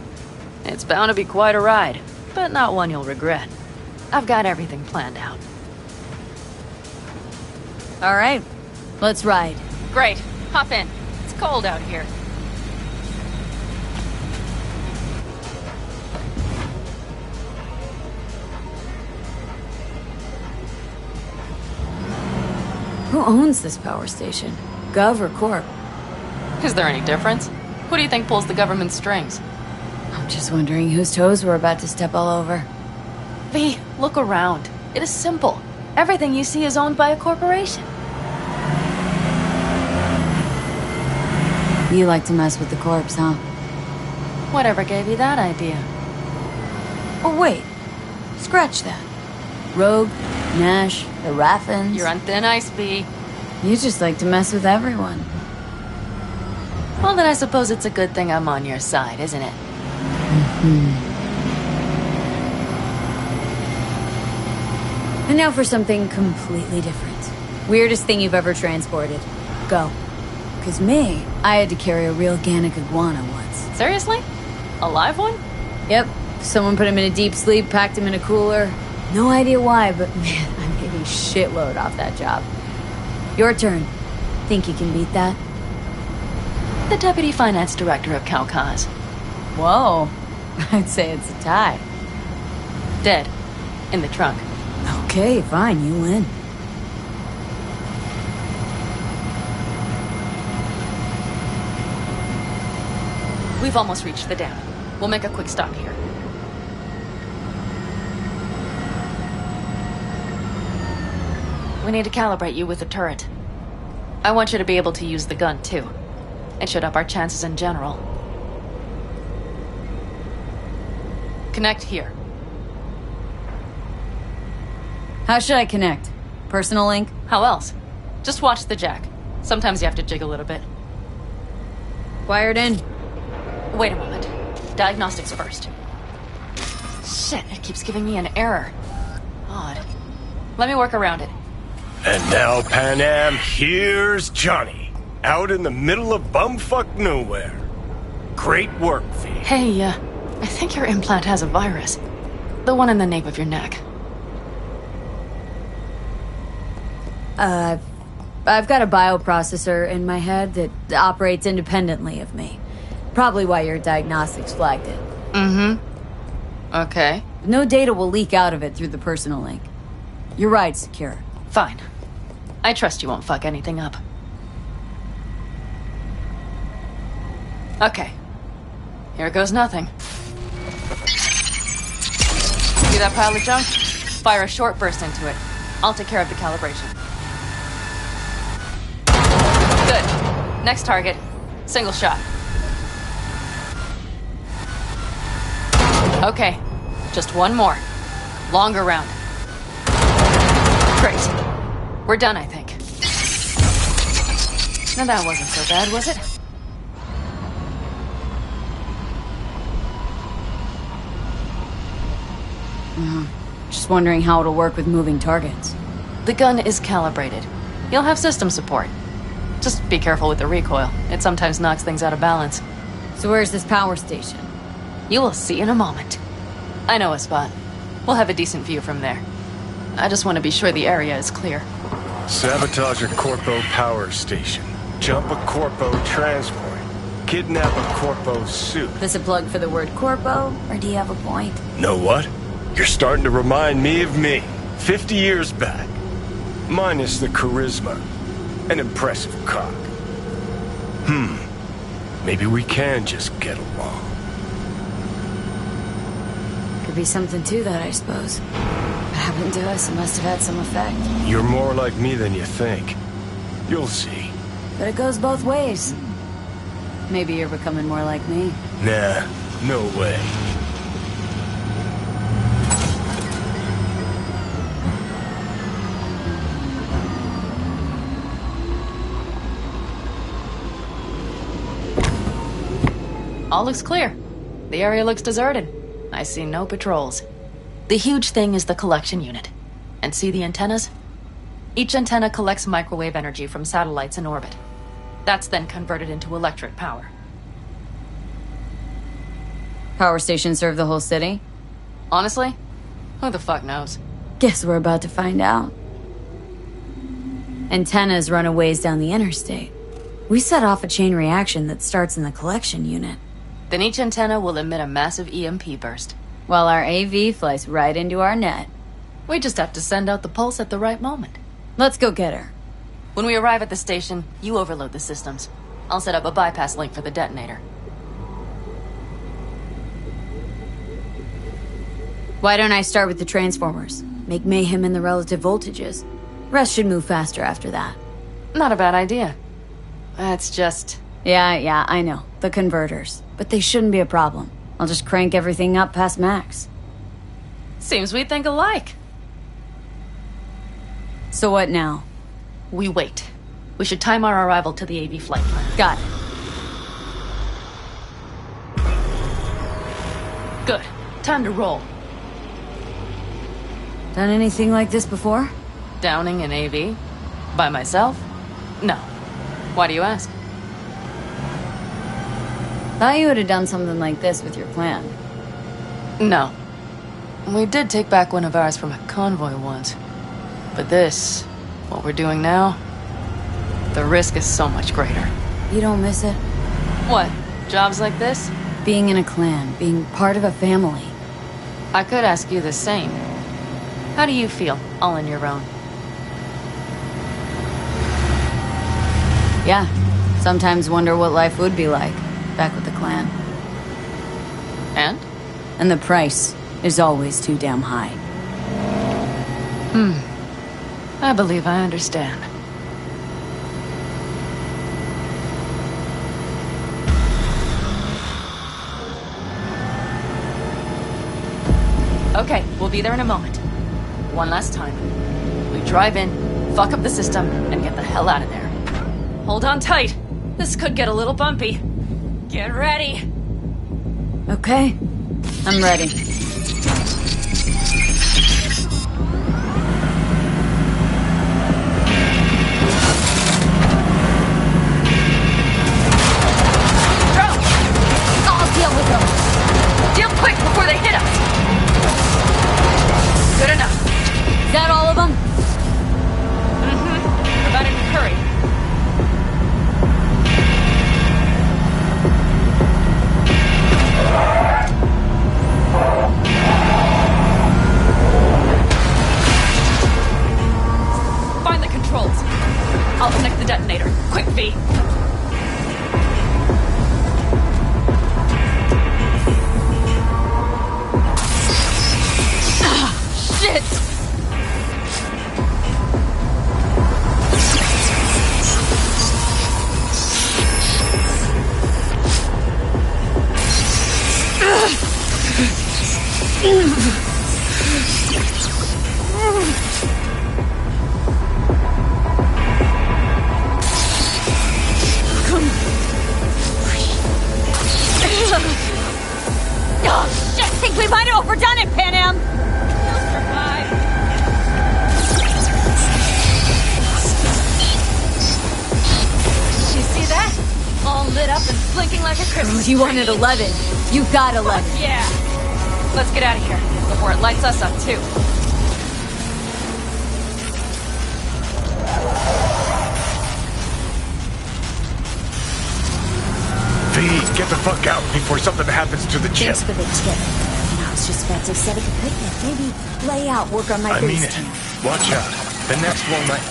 It's bound to be quite a ride, but not one you'll regret. I've got everything planned out. All right, let's ride. Great. Hop in. It's cold out here. Who owns this power station? Gov or Corp? Is there any difference? Who do you think pulls the government's strings? I'm just wondering whose toes we're about to step all over. V, look around. It is simple. Everything you see is owned by a corporation. You like to mess with the corpse, huh? Whatever gave you that idea? Oh, wait. Scratch that. Rogue, Nash, the Raffins. You're on thin ice, V. You just like to mess with everyone. Well, then I suppose it's a good thing I'm on your side, isn't it? And now for something completely different. Weirdest thing you've ever transported. Go. Because me, I had to carry a real Gannic iguana once. Seriously? A live one? Yep. Someone put him in a deep sleep, packed him in a cooler. No idea why, but man, I made a shitload off that job. Your turn. Think you can beat that? The Deputy Finance Director of Kaukaz. Whoa. I'd say it's a tie. Dead. In the trunk. Okay, fine, you win. We've almost reached the dam. We'll make a quick stop here. We need to calibrate you with the turret. I want you to be able to use the gun, too. It should up our chances in general. Connect here. How should I connect? Personal link? How else? Just watch the jack. Sometimes you have to jig a little bit. Wired in. Wait a moment. Diagnostics first. Shit, it keeps giving me an error. Odd. Let me work around it. And now, Pan Am, here's Johnny. Out in the middle of bumfuck nowhere. Great work, V. Hey, I think your implant has a virus. The one in the nape of your neck. I've got a bioprocessor in my head that operates independently of me. Probably why your diagnostics flagged it. Mm-hmm. Okay. No data will leak out of it through the personal link. Your ride's secure. Fine. I trust you won't fuck anything up. Okay. Here goes nothing. See that pile of junk? Fire a short burst into it. I'll take care of the calibration. Good. Next target. Single shot. Okay. Just one more. Longer round. Great. We're done, I think. Now that wasn't so bad, was it? Just wondering how it'll work with moving targets. The gun is calibrated. You'll have system support. Just be careful with the recoil. It sometimes knocks things out of balance. So where's this power station? You will see in a moment. I know a spot. We'll have a decent view from there. I just want to be sure the area is clear. Sabotage a Corpo power station. Jump a Corpo transport. Kidnap a Corpo suit. This a plug for the word corpo, or do you have a point? Know what? You're starting to remind me of me. 50 years back. Minus the charisma. An impressive cock. Maybe we can just get along. Could be something to that, I suppose. What happened to us, it must have had some effect. You're more like me than you think. You'll see. But it goes both ways. Maybe you're becoming more like me. Nah, no way. All looks clear. The area looks deserted. I see no patrols. The huge thing is the collection unit. And see the antennas? Each antenna collects microwave energy from satellites in orbit. That's then converted into electric power. Power stations serve the whole city? Honestly, who the fuck knows? Guess we're about to find out. Antennas run a ways down the interstate. We set off a chain reaction that starts in the collection unit. Then each antenna will emit a massive EMP burst. While our AV flies right into our net. We just have to send out the pulse at the right moment. Let's go get her. When we arrive at the station, you overload the systems. I'll set up a bypass link for the detonator. Why don't I start with the transformers? Make mayhem in the relative voltages. Rest should move faster after that. Not a bad idea. That's just... Yeah, I know. The converters. But they shouldn't be a problem. I'll just crank everything up past max. Seems we think alike. So what now? We wait. We should time our arrival to the AV flight plan. Got it. Good. Time to roll. Done anything like this before? Downing an AV? By myself? No. Why do you ask? Thought you would have done something like this with your plan. No. We did take back one of ours from a convoy once. But this, what we're doing now, the risk is so much greater. You don't miss it? What? Jobs like this? Being in a clan, being part of a family. I could ask you the same. How do you feel, all on your own? Yeah. Sometimes wonder what life would be like, back with the clan. And? And the price is always too damn high. I believe I understand. Okay, we'll be there in a moment. One last time. We drive in, fuck up the system, and get the hell out of there. Hold on tight. This could get a little bumpy. Get ready. Okay. I'm ready. I'll deal with them. Deal quick before they hit us. Good enough. Is that all of them? Provided we hurry. Find the controls. I'll connect the detonator. Quick, V. Shit! Oh, shit! Think we might have overdone it, Pan Am! You see that? All lit up and blinking like a Christmas You tree. wanted 11. You got 11. Yeah. Let's get out of here before it lights us up, too. V, get the fuck out before something happens to the chip. Thanks for the tip. And I was just about to set up a picnic. Maybe lay out, work on my I mean base it. team. Watch out. The next one might...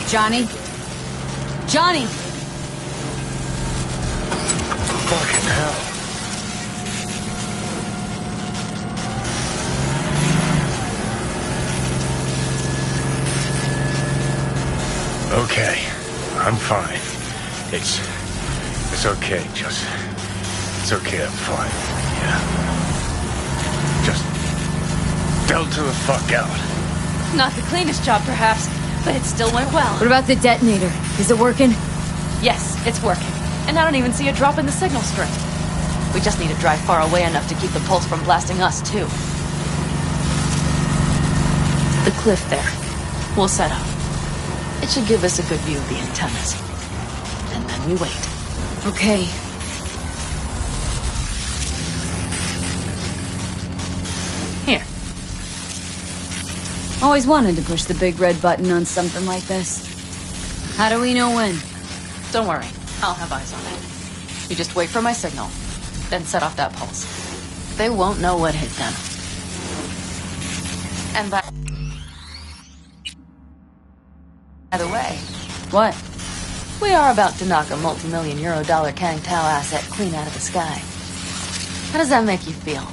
Johnny? Johnny! Fucking hell. Okay, I'm fine. It's okay, it's okay, I'm fine. Yeah. Just delta the fuck out. Not the cleanest job, perhaps, but it still went well. What about the detonator? Is it working? Yes, it's working. And I don't even see a drop in the signal strength. We just need to drive far away enough to keep the pulse from blasting us, too. The cliff there. We'll set up. It should give us a good view of the antennas. And then we wait. Okay. Here. Always wanted to push the big red button on something like this. How do we know when? Don't worry. I'll have eyes on it. You just wait for my signal. Then set off that pulse. They won't know what hit them. And by the way... What? We are about to knock a multi-million euro dollar Kang Tao asset clean out of the sky. How does that make you feel?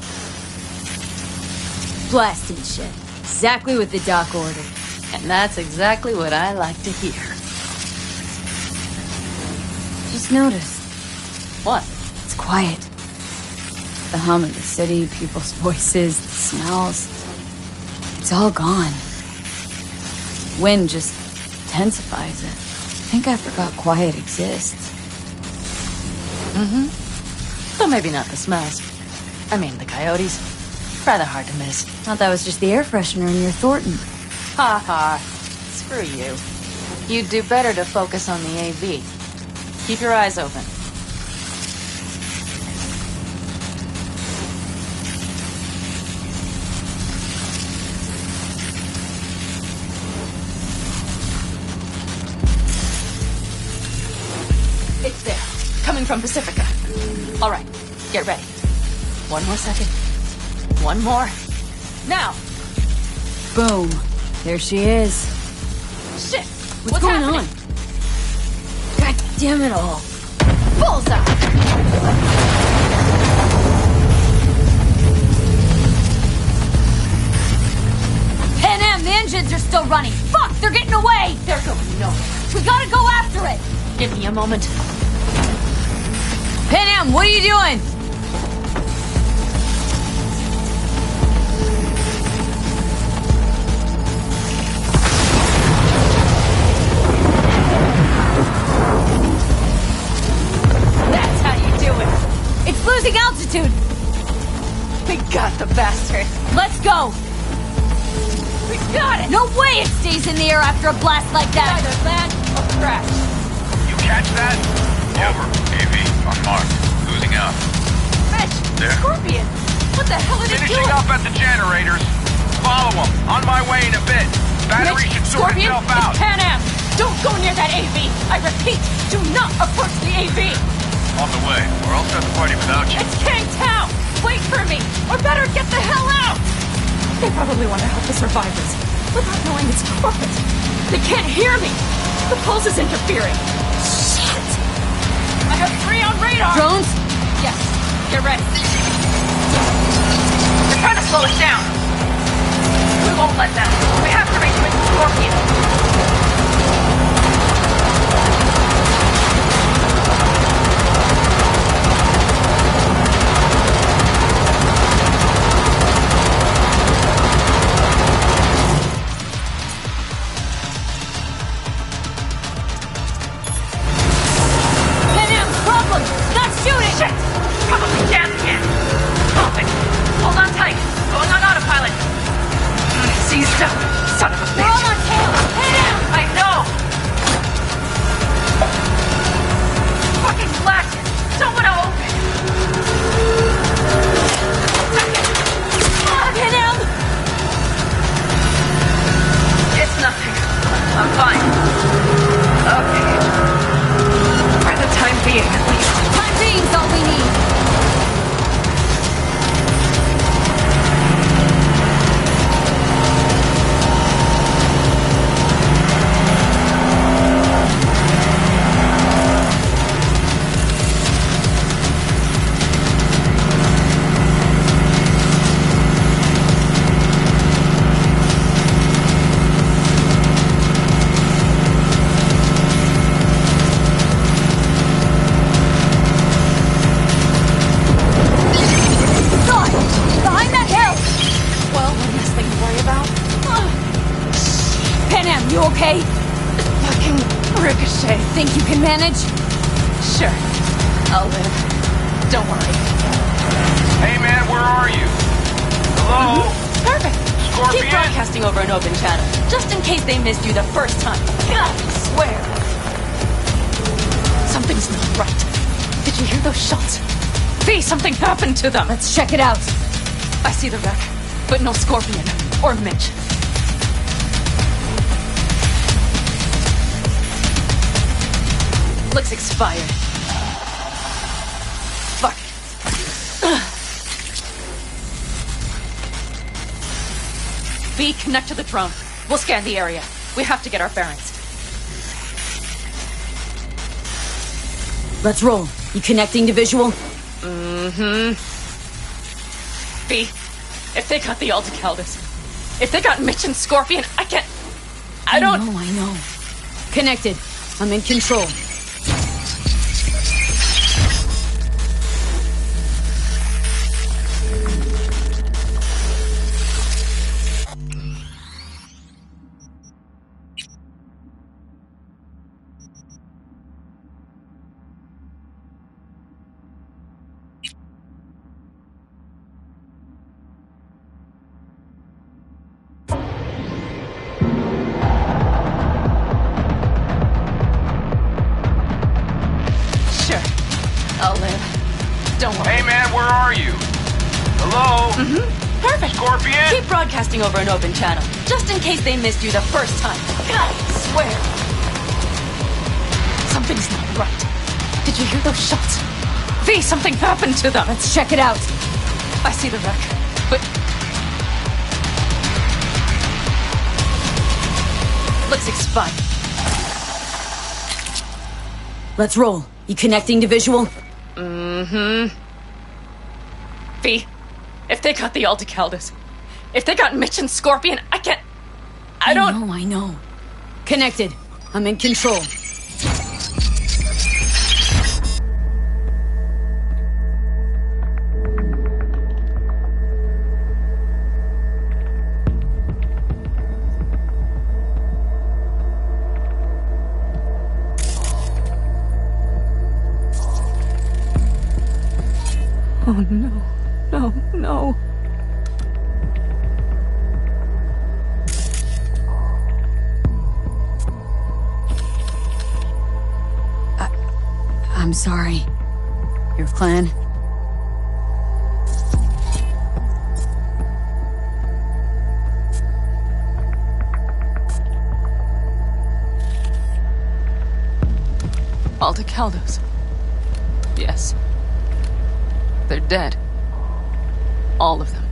Blasting shit. Exactly what the doc ordered. And that's exactly what I like to hear. Just noticed. What? It's quiet. The hum of the city, people's voices, the smells. It's all gone. Wind just intensifies it. I think I forgot quiet exists. Mm-hmm. Though maybe not the smells. I mean, the coyotes. Rather hard to miss. Thought that was just the air freshener in your Thornton. Ha ha. Screw you. You'd do better to focus on the AV. Keep your eyes open. It's there. Coming from Pacifica. All right. Get ready. One more second. One more. Now! Boom. There she is. Shit! What's going happening? on? God damn it all. Bullseye! Pan Am, the engines are still running. Fuck, they're getting away. They're going nowhere. We gotta go after it. Give me a moment. Pan Am, what are you doing? That's how you do it. It's losing altitude. We got the bastard. Let's go. We got it. No way it stays in the air after a blast like that. Either land or crash. You catch that? Over. AV on mark. Losing out. Mitch! There. Scorpion! What the hell are they Finishing doing? up at the generators. Follow them. On my way in a bit. Battery Mitch, should sort Scorpion, itself out. it's Pan Am. Don't go near that AV. I repeat, do not approach the AV. On the way. Or I'll start the party without you. It's Kang Tao. Wait for me, or better get the hell out. They probably want to help the survivors, without knowing it's corporate. They can't hear me. The pulse is interfering. Shit. I have 3 on radar. Drones? Yes. Get ready. They're trying to slow us down. We won't let them. We have to reach with the Scorpion. Shit! Probably down again. Stop it. Hold on tight. Going on autopilot. Seized up. okay? Fucking ricochet. Think you can manage? Sure. I'll live. Don't worry. Hey man, where are you? Hello? Perfect. Scorpion? Keep broadcasting over an open channel, just in case they missed you the first time. God, I swear. Something's not right. Did you hear those shots? V, something happened to them. Let's check it out. I see the wreck, but no Scorpion or Mitch. Looks expired. Fuck. V, connect to the drone. We'll scan the area. We have to get our bearings. Let's roll. You connecting to visual? Mm-hmm. V, if they got the Aldecaldos, if they got Mitch and Scorpion, I can't... I know. Connected. I'm in control. I'll live. Don't worry. Hey man, where are you? Hello? Perfect. Scorpion? Keep broadcasting over an open channel, just in case they missed you the first time. God, I swear. Something's not right. Did you hear those shots? V, something happened to them. Let's check it out. I see the wreck, but... Looks expired. Let's roll. You connecting to visual? Mm-hmm. V, if they got the Aldecaldos, if they got Mitch and Scorpion, I can't... I know. Connected. I'm in control. Oh no. No. I'm sorry. Your clan? Aldecaldos. Yes. They're dead. All of them.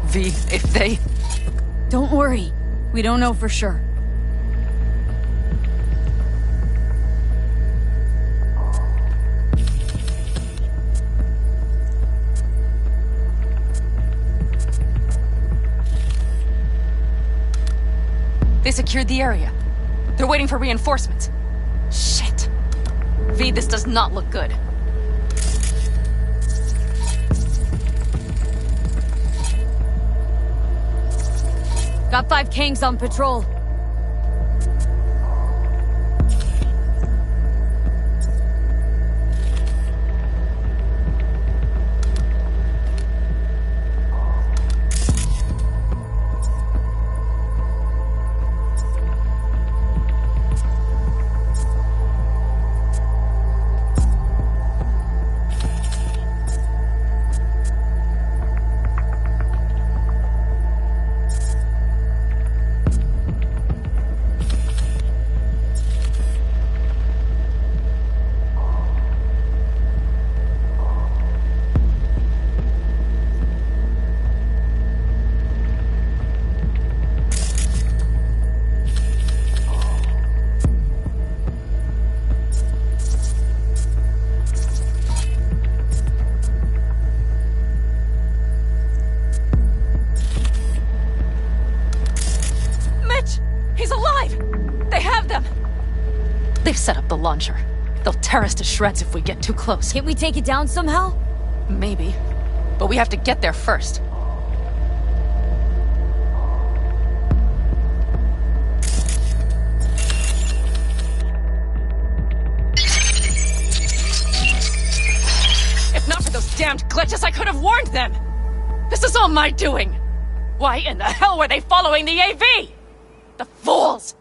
V, if they... Don't worry. We don't know for sure. They secured the area. They're waiting for reinforcements. Shit. V, this does not look good. Got 5 Kangs on patrol. They've set up the launcher. They'll tear us to shreds if we get too close. Can't we take it down somehow? Maybe. But we have to get there first. damned glitches, I could have warned them! This is all my doing! Why in the hell were they following the AV? The fools!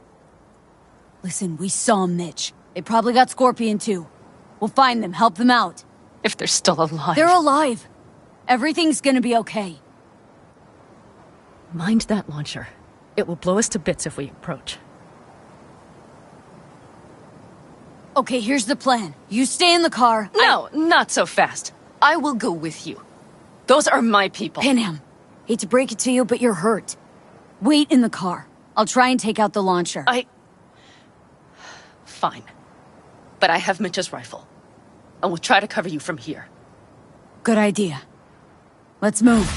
Listen, we saw Mitch. They probably got Scorpion too. We'll find them, help them out. If they're still alive. They're alive. Everything's gonna be okay. Mind that launcher. It will blow us to bits if we approach. Okay, here's the plan. You stay in the car. No, not so fast. I will go with you. Those are my people. Panam, hate to break it to you, but you're hurt. Wait in the car. I'll try and take out the launcher. Fine. But I have Mitch's rifle. I will try to cover you from here. Good idea. Let's move.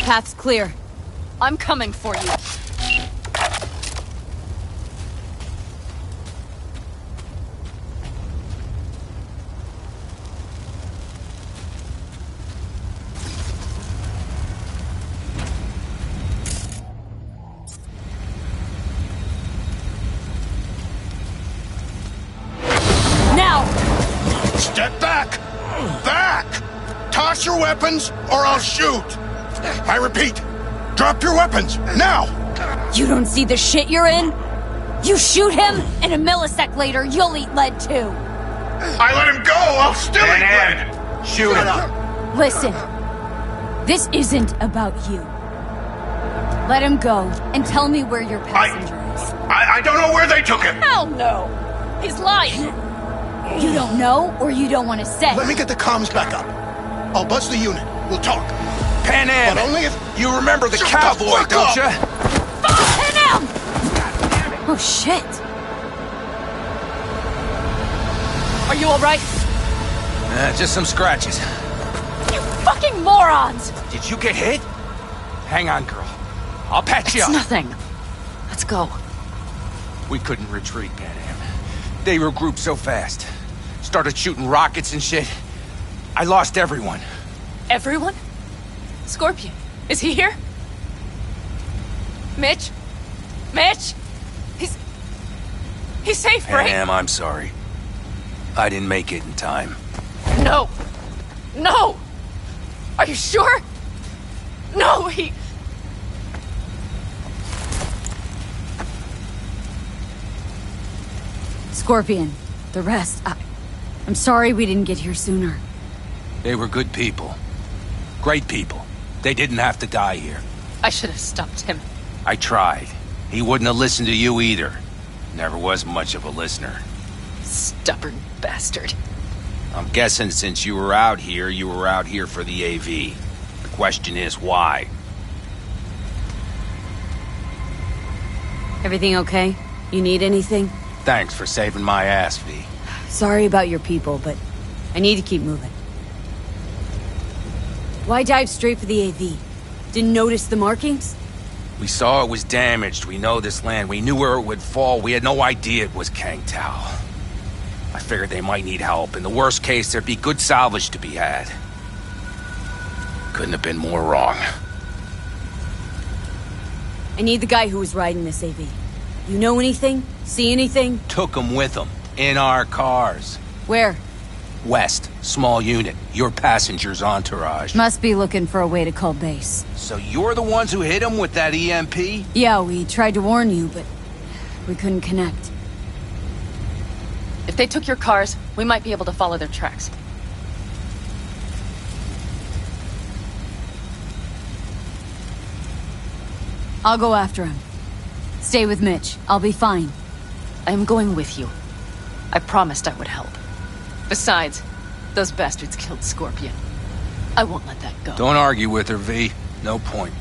Path's clear. I'm coming for you. Now! Step back! Back! Toss your weapons, or I'll shoot! I repeat, drop your weapons, now! You don't see the shit you're in? You shoot him, and a millisecond later, you'll eat lead too. I let him go, I'll still eat lead! Shoot him! Listen, this isn't about you. Let him go, and tell me where your passenger is. I don't know where they took him! Hell no! He's lying! You don't know, or you don't want to say? Let me get the comms back up. I'll buzz the unit. We'll talk. Pan Am! But only if... You remember the Shut cowboy, the fuck don't up! you? Pan Am! Oh, shit. Are you alright? Just some scratches. fucking morons! Did you get hit? Hang on, girl. I'll patch you It's up. nothing. Let's go. We couldn't retreat, Pan Am. They regrouped so fast. Started shooting rockets and shit. I lost everyone. Everyone? Scorpion, is he here? Mitch? Mitch? He's safe, right? Pan Am, I'm sorry. I didn't make it in time. No! No! Are you sure? No, Scorpion, the rest, I'm sorry we didn't get here sooner. They were good people. Great people. They didn't have to die here. I should have stopped him. I tried. He wouldn't have listened to you either. Never was much of a listener. Stubborn bastard. I'm guessing since you were out here for the AV. The question is, why? Everything okay? You need anything? Thanks for saving my ass, V. Sorry about your people, but I need to keep moving. Why dive straight for the AV? Didn't notice the markings? We saw it was damaged. We know this land. We knew where it would fall. We had no idea it was Kang Tao. I figured they might need help. In the worst case, there'd be good salvage to be had. Couldn't have been more wrong. I need the guy who was riding this AV. You know anything? See anything? Took him with them. In our cars. Where? West. Small unit. Your passenger's entourage. Must be looking for a way to call base. So you're the ones who hit him with that EMP? Yeah, we tried to warn you, but we couldn't connect. If they took your cars, we might be able to follow their tracks. I'll go after him. Stay with Mitch. I'll be fine. I am going with you. I promised I would help. Besides, those bastards killed Scorpion. I won't let that go. Don't argue with her, V. No point.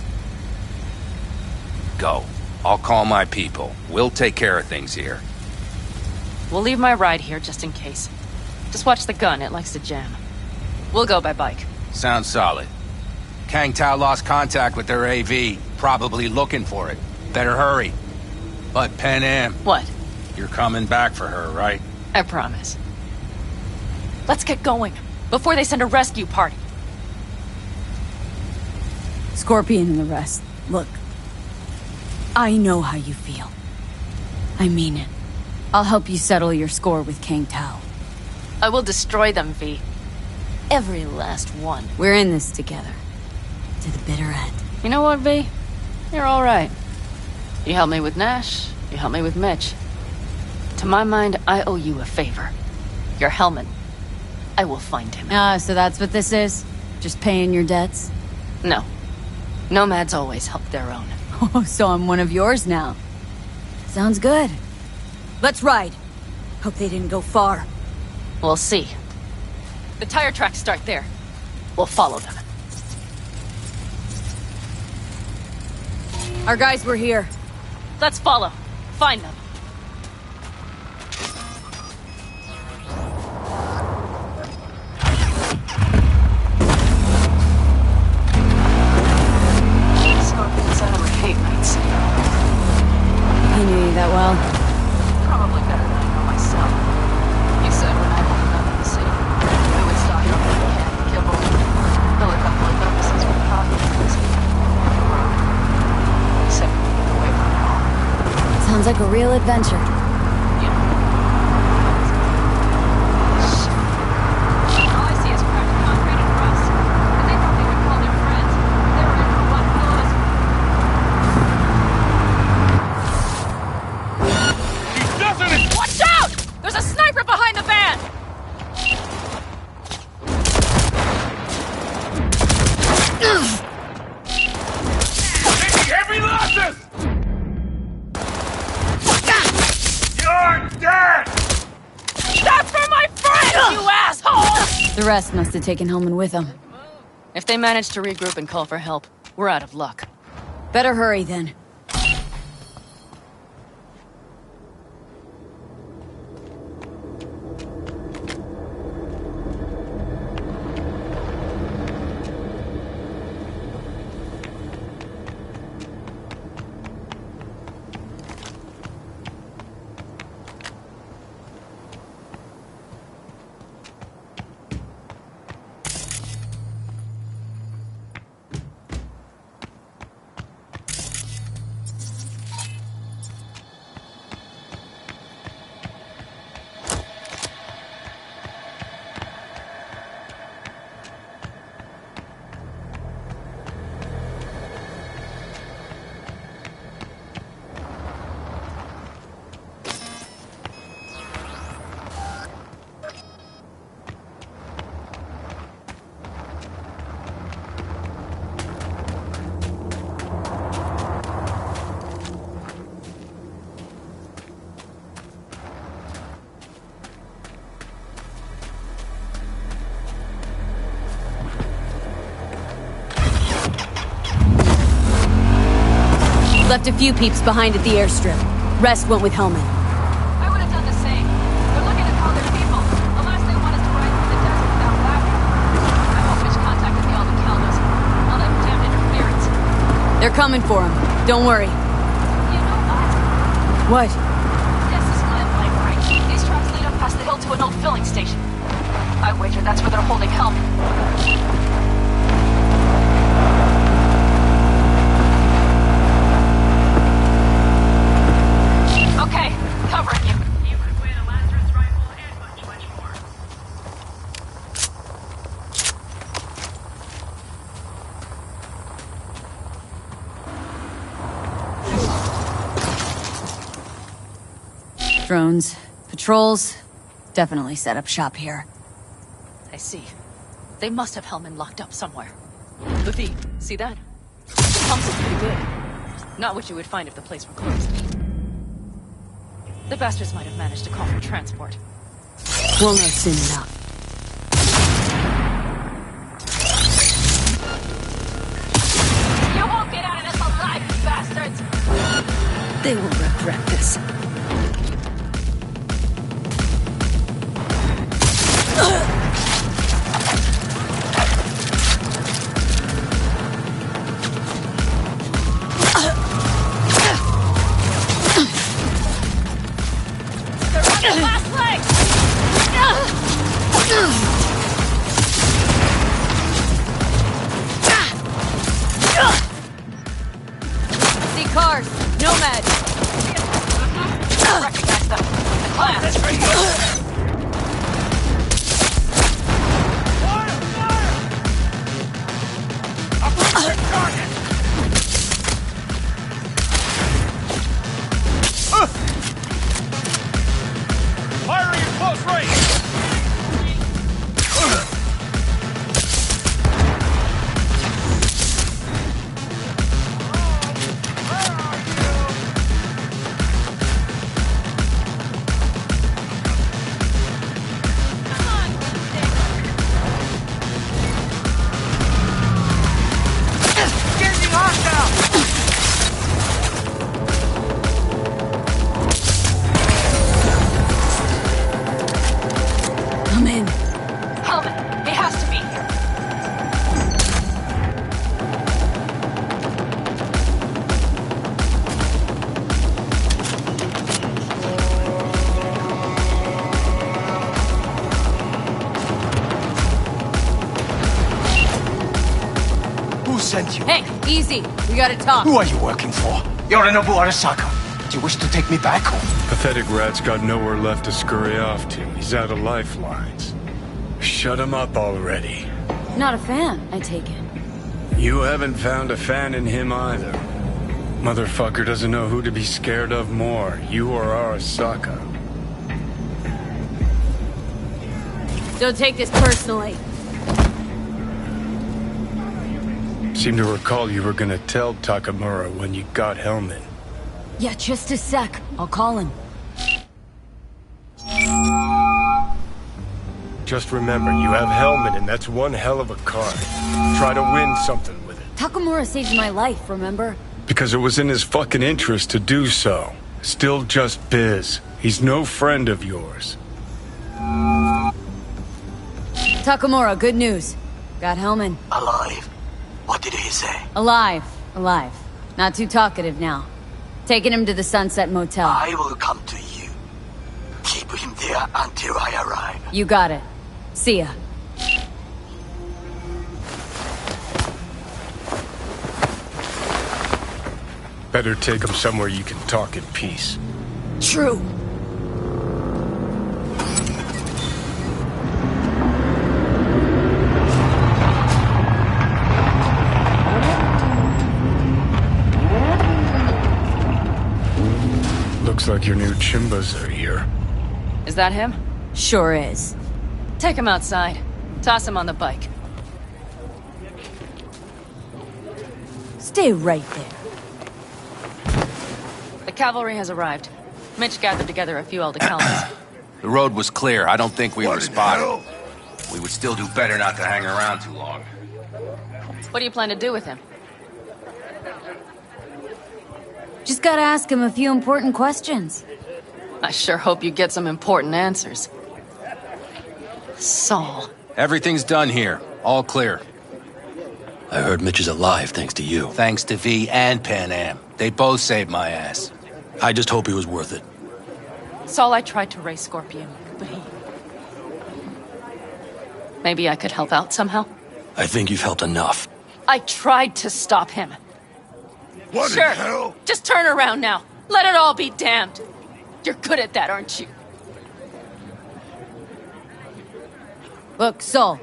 Go. I'll call my people. We'll take care of things here. We'll leave my ride here just in case. Just watch the gun, it likes to jam. We'll go by bike. Sounds solid. Kang Tao lost contact with their AV. Probably looking for it. Better hurry. But Pan Am... What? You're coming back for her, right? I promise. Let's get going, before they send a rescue party. Scorpion and the rest. Look. I know how you feel. I mean it. I'll help you settle your score with Kang Tao. I will destroy them, V. Every last one. We're in this together. To the bitter end. You know what, V? You're all right. You helped me with Nash. You helped me with Mitch. To my mind, I owe you a favor. Your helmet. I will find him. Ah, so that's what this is? Just paying your debts? No. Nomads always help their own. Oh, so I'm one of yours now. Sounds good. Let's ride. Hope they didn't go far. We'll see. The tire tracks start there. We'll follow them. Our guys were here. Let's follow. Find them. Scorpion's out of hate mates. He knew you that well. Probably better than I know myself. You said when I woke up in the city, we would stock up on the camp, kibble, fill a couple of thermoses with coffee and whiskey. Except we get away from it all. Sounds like a real adventure. All I see is cracked concrete and rust. And they thought they would call their friends. They were in for one hell of a... He doesn't! Watch out! There's a sniper behind the van! Taking heavy losses! You're dead! That's for my friend, you asshole! The rest must have taken Hellman with them. If they manage to regroup and call for help, we're out of luck. Better hurry then. left a few peeps behind at the airstrip. Rest went with Hellman. I would have done the same. They're looking to call their people. The last they want is to ride through the desert without laughing. I hope Mitch contacted the Alden Caldas. All that damn interference. They're coming for him. Don't worry. You know what? What? This is my life, right? These tracks lead up past the hill to an old filling station. I wager that's where they're holding Hellman. Okay, covering you. You could win a Lazarus rifle and much, much more. Drones, patrols, definitely set up shop here. I see. They must have Hellman locked up somewhere. Luffy, see that? The pumps are pretty good. Not what you would find if the place were closed. The bastards might have managed to call for transport. We'll know soon enough. You won't get out of this alive, you bastards! They will regret this. See cars, nomads. Recognize them. The clan. Firing at close range! Come in. Hellman, he has to be here. Who sent you? Hey, easy. We gotta talk. Who are you working for? Yorinobu Arasaka. Do you wish to take me back home? Pathetic rat's got nowhere left to scurry off to. He's out of lifelines. Shut him up already. Not a fan, I take it. You haven't found a fan in him either. Motherfucker doesn't know who to be scared of more, you or Arasaka. Don't take this personally. Seem to recall you were gonna tell Takamura when you got Hellman. Yeah, just a sec. I'll call him. Just remember, you have Hellman and that's one hell of a card. Try to win something with it. Takamura saved my life, remember? Because it was in his fucking interest to do so. Still just biz. He's no friend of yours. Takamura, good news. Got Hellman. Alive. What did he say? Alive. Alive. Not too talkative now. Taking him to the Sunset Motel. I will come to you. Keep him there until I arrive. You got it. See ya. Better take him somewhere you can talk in peace. True. Looks like your new Chimbas are here. Is that him? Sure is. Take him outside. Toss him on the bike. Stay right there. The cavalry has arrived. Mitch gathered together a few Aldecalans. The road was clear. I don't think we were spotted. We would still do better not to hang around too long. What do you plan to do with him? Just gotta ask him a few important questions. I sure hope you get some important answers. Saul. Everything's done here. All clear. I heard Mitch is alive thanks to you. Thanks to V and Pan Am. They both saved my ass. I just hope he was worth it. Saul, I tried to raise Scorpion, but he... Maybe I could help out somehow? I think you've helped enough. I tried to stop him. What Sure. in hell? Just turn around now. Let it all be damned. You're good at that, aren't you? Look, Saul,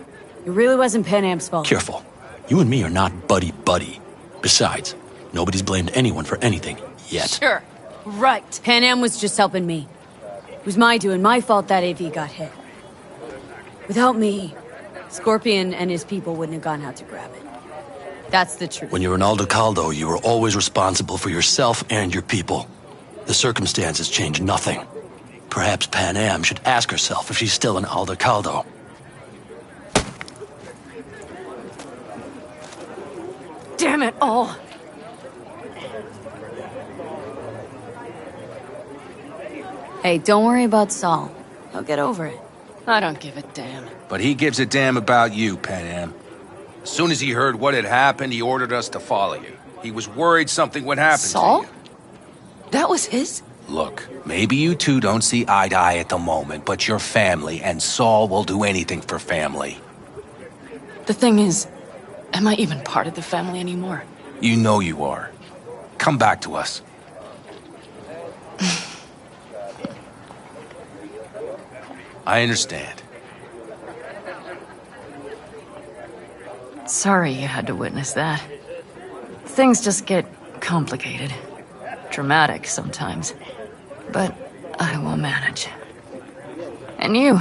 it really wasn't Pan Am's fault. Careful. You and me are not buddy-buddy. Besides, nobody's blamed anyone for anything, yet. Sure. Right. Pan Am was just helping me. It was my doing, my fault that AV got hit. Without me, Scorpion and his people wouldn't have gone out to grab it. That's the truth. When you're in Aldecaldo, you were always responsible for yourself and your people. The circumstances change nothing. Perhaps Pan Am should ask herself if she's still in Aldecaldo. Damn it all. Hey, don't worry about Saul. He'll get over it. I don't give a damn. But he gives a damn about you, Pan Am. As soon as he heard what had happened, he ordered us to follow you. He was worried something would happen Saul? to you. That was his? Look, maybe you two don't see eye to eye at the moment, but you're family, and Saul will do anything for family. The thing is, am I even part of the family anymore? You know you are. Come back to us. I understand. Sorry you had to witness that. Things just get complicated. Dramatic sometimes. But I will manage. And you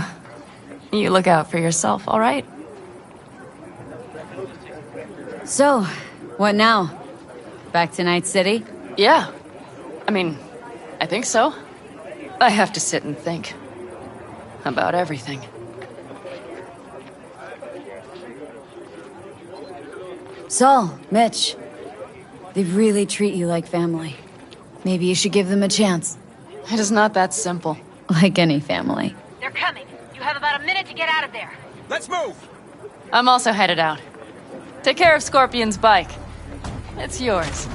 look out for yourself, all right? So, what now? Back to Night City? Yeah. I mean, I think so. I have to sit and think. About everything. Saul, Mitch, they really treat you like family. Maybe you should give them a chance. It is not that simple. Like any family. They're coming. You have about a minute to get out of there. Let's move! I'm also headed out. Take care of Scorpion's bike. It's yours.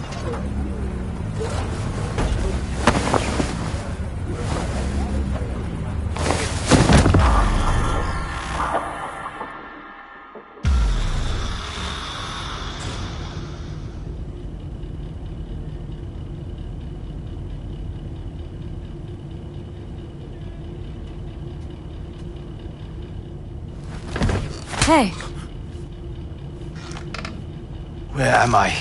Hey. Where am I?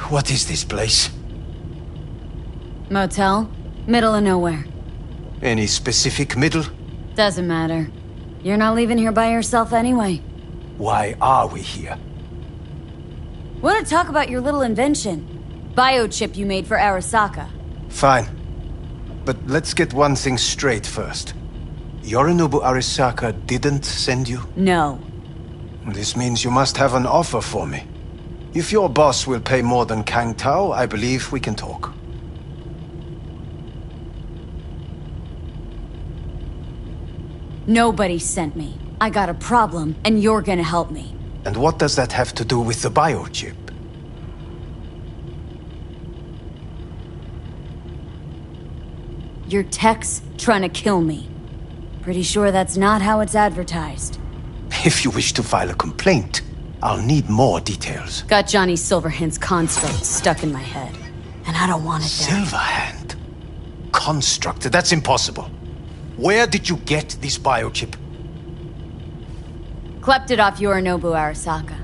What is this place? Motel? Middle of nowhere. Any specific middle? Doesn't matter. You're not leaving here by yourself anyway. Why are we here? Want to talk about your little invention? Biochip you made for Arasaka. Fine. But let's get one thing straight first. Yorinobu Arasaka didn't send you? No. This means you must have an offer for me. If your boss will pay more than Kang Tao, I believe we can talk. Nobody sent me. I got a problem, and you're gonna help me. And what does that have to do with the biochip? Your tech's trying to kill me. Pretty sure that's not how it's advertised. If you wish to file a complaint, I'll need more details. Got Johnny Silverhand's construct stuck in my head. And I don't want it there. Silverhand? Construct? That's impossible. Where did you get this biochip? Clept it off Yorinobu Arasaka.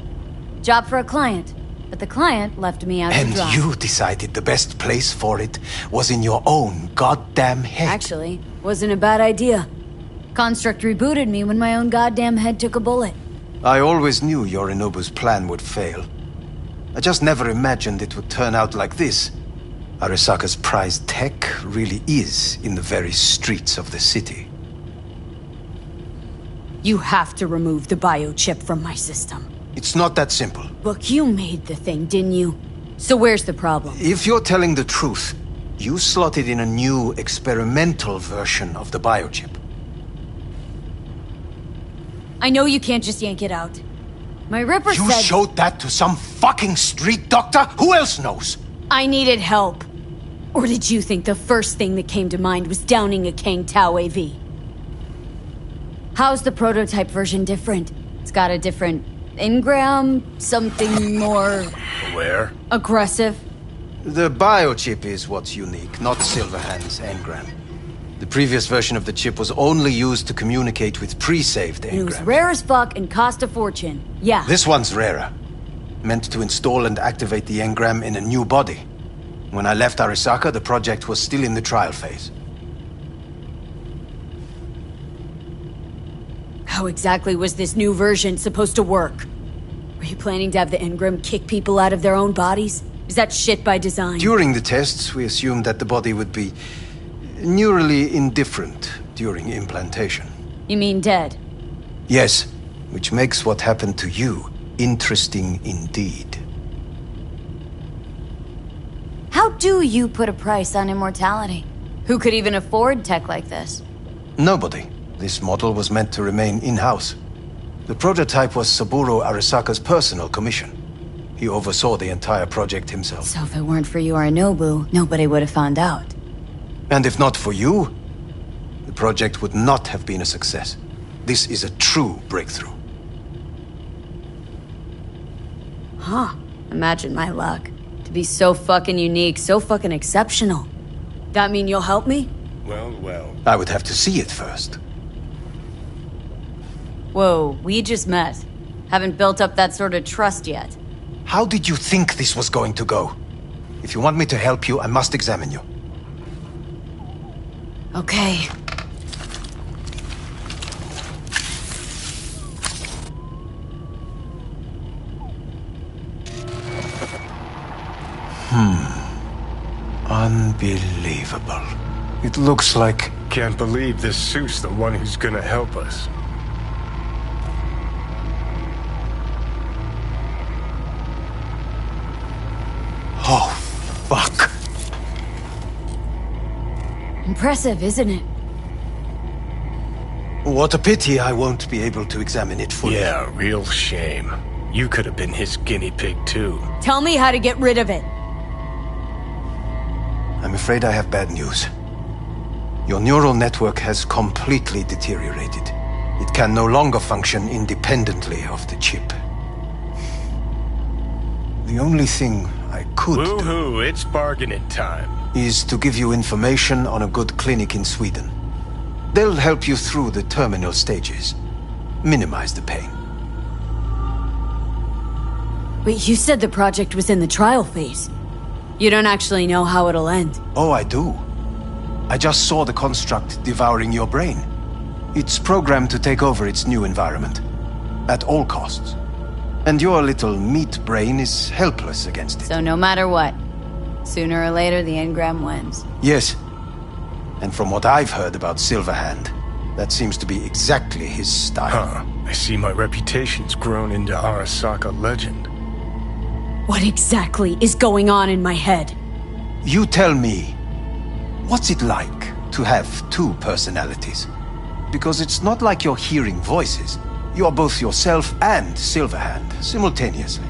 Job for a client. But the client left me out to dry. And you decided the best place for it was in your own goddamn head. Actually, wasn't a bad idea. Construct rebooted me when my own goddamn head took a bullet. I always knew Yorinobu's plan would fail. I just never imagined it would turn out like this. Arasaka's prized tech really is in the very streets of the city. You have to remove the biochip from my system. It's not that simple. Look, you made the thing, didn't you? So where's the problem? If you're telling the truth, you slotted in a new experimental version of the biochip. I know you can't just yank it out. My Ripper You said... showed that to some fucking street doctor? Who else knows? I needed help. Or did you think the first thing that came to mind was downing a Kang Tao AV? How's the prototype version different? It's got a different engram, something more... Where? aggressive. The biochip is what's unique, not Silverhand's engram. The previous version of the chip was only used to communicate with pre-saved It was engrams. rare as fuck and cost a fortune. Yeah. This one's rarer. Meant to install and activate the engram in a new body. When I left Arisaka, the project was still in the trial phase. How exactly was this new version supposed to work? Were you planning to have the engram kick people out of their own bodies? Is that shit by design? During the tests, we assumed that the body would be neurally indifferent during implantation. You mean dead? Yes, which makes what happened to you interesting indeed. How do you put a price on immortality? Who could even afford tech like this? Nobody. This model was meant to remain in-house. The prototype was Saburo Arisaka's personal commission. He oversaw the entire project himself. So if it weren't for Yorinobu, nobody would have found out. And if not for you, the project would not have been a success. This is a true breakthrough. Huh. Imagine my luck. To be so fucking unique, so fucking exceptional. That mean you'll help me? Well, well. I would have to see it first. Whoa, we just met. Haven't built up that sort of trust yet. How did you think this was going to go? If you want me to help you, I must examine you. Okay. Unbelievable. It looks like... Can't believe this suit's the one who's gonna help us. Oh, fuck. Impressive, isn't it? What a pity I won't be able to examine it fully. Yeah, real shame. You could have been his guinea pig too. Tell me how to get rid of it. I'm afraid I have bad news. Your neural network has completely deteriorated. It can no longer function independently of the chip. The only thing I could Woohoo, it's bargaining time. is to give you information on a good clinic in Sweden. They'll help you through the terminal stages. Minimize the pain. Wait, you said the project was in the trial phase. You don't actually know how it'll end. Oh, I do. I just saw the construct devouring your brain. It's programmed to take over its new environment. At all costs. And your little meat brain is helpless against it. So no matter what, sooner or later the engram wins. Yes. And from what I've heard about Silverhand, that seems to be exactly his style. Huh. I see my reputation's grown into Arasaka legend. What exactly is going on in my head? You tell me, what's it like to have two personalities? Because it's not like you're hearing voices. You're both yourself and Silverhand simultaneously.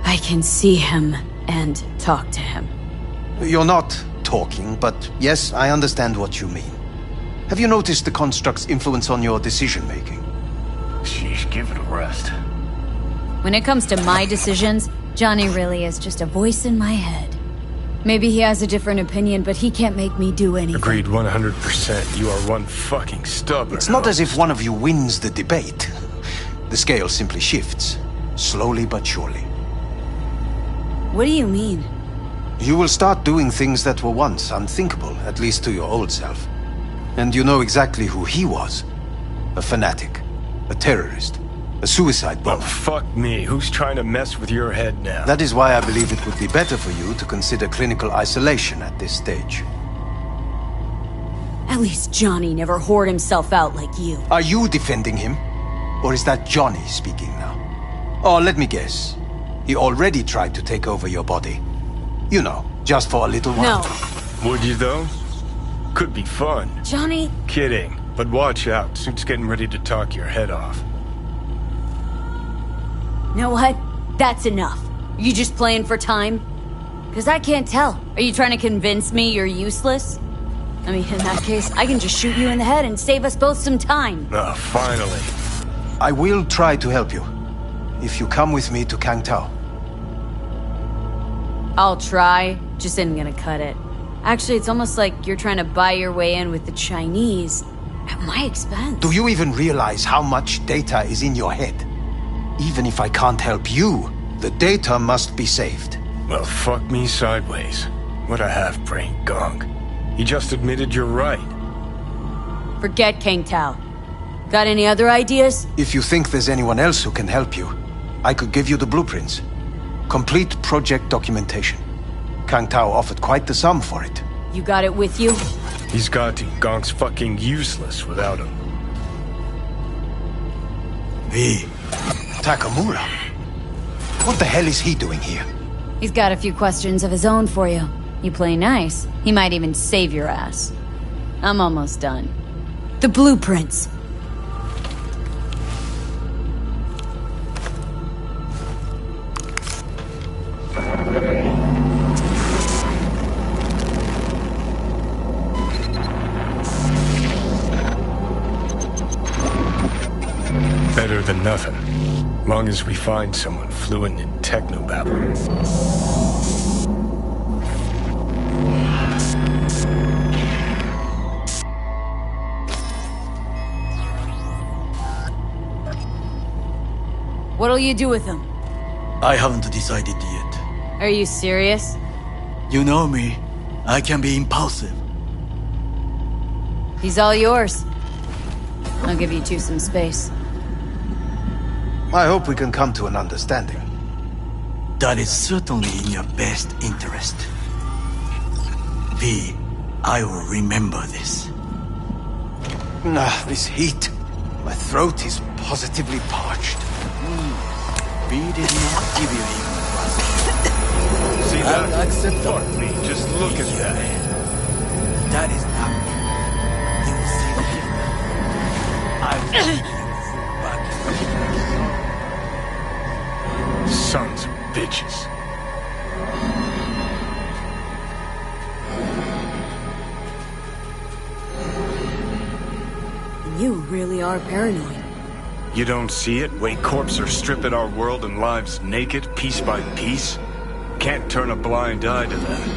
I can see him and talk to him. You're not talking, but yes, I understand what you mean. Have you noticed the construct's influence on your decision-making? Sheesh, give it a rest. When it comes to my decisions, Johnny really is just a voice in my head. Maybe he has a different opinion, but he can't make me do anything. Agreed 100%. You are one fucking stubborn. It's not as if one of you wins the debate. The scale simply shifts, slowly but surely. What do you mean? You will start doing things that were once unthinkable, at least to your old self. And you know exactly who he was. A fanatic, a terrorist, a suicide bomber. Well, fuck me. Who's trying to mess with your head now? That is why I believe it would be better for you to consider clinical isolation at this stage. At least Johnny never whored himself out like you. Are you defending him? Or is that Johnny speaking now? Oh, let me guess. He already tried to take over your body. You know, just for a little while. No. Would you, though? Could be fun. Johnny... Kidding. But watch out. Suit's getting ready to talk your head off. You know what? That's enough. You just playing for time? Because I can't tell. Are you trying to convince me you're useless? I mean, in that case, I can just shoot you in the head and save us both some time. Ah, finally. I will try to help you. If you come with me to Kangtao. I'll try, just isn't gonna cut it. Actually, it's almost like you're trying to buy your way in with the Chinese at my expense. Do you even realize how much data is in your head? Even if I can't help you, the data must be saved. Well, fuck me sideways. What a half-brained gong. He just admitted you're right. Forget Kangtao. Got any other ideas? If you think there's anyone else who can help you, I could give you the blueprints. Complete project documentation. Kangtao offered quite the sum for it. You got it with you? He's got to. Gong's fucking useless without him. V. Takamura? What the hell is he doing here? He's got a few questions of his own for you. You play nice, he might even save your ass. I'm almost done. The blueprints. Better than nothing. Long as we find someone fluent in technobabble. What'll you do with him? I haven't decided yet. Are you serious? You know me. I can be impulsive. He's all yours. I'll give you two some space. I hope we can come to an understanding. That is certainly in your best interest. V, I will remember this. This heat. My throat is positively parched. V did not give you even a glass. See that? I'll accept Fuck that. me, just look at that. That is not me. You will see him. I will give you back. Sons of bitches. You really are paranoid. You don't see it? Way corps are stripping our world and lives naked, piece by piece? Can't turn a blind eye to that.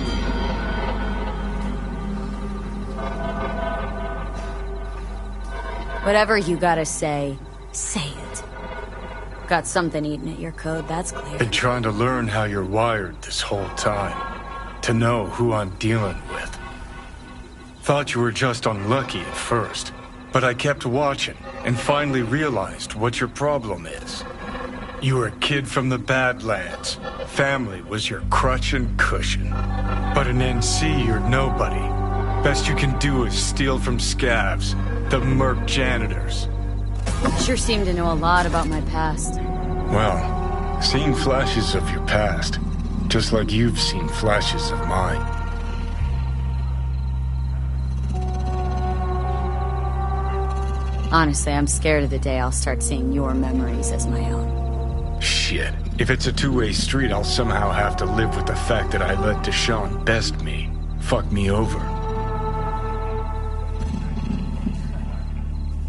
Whatever you gotta say, say it. Got something eating at your code, that's clear. Been trying to learn how you're wired this whole time. To know who I'm dealing with. Thought you were just unlucky at first. But I kept watching, and finally realized what your problem is. You were a kid from the Badlands. Family was your crutch and cushion. But in NC, you're nobody. Best you can do is steal from scavs, the merc janitors. Sure seem to know a lot about my past. Well, seen flashes of your past, just like you've seen flashes of mine. Honestly, I'm scared of the day I'll start seeing your memories as my own. Shit. If it's a two-way street, I'll somehow have to live with the fact that I let Deshaun best me. Fuck me over.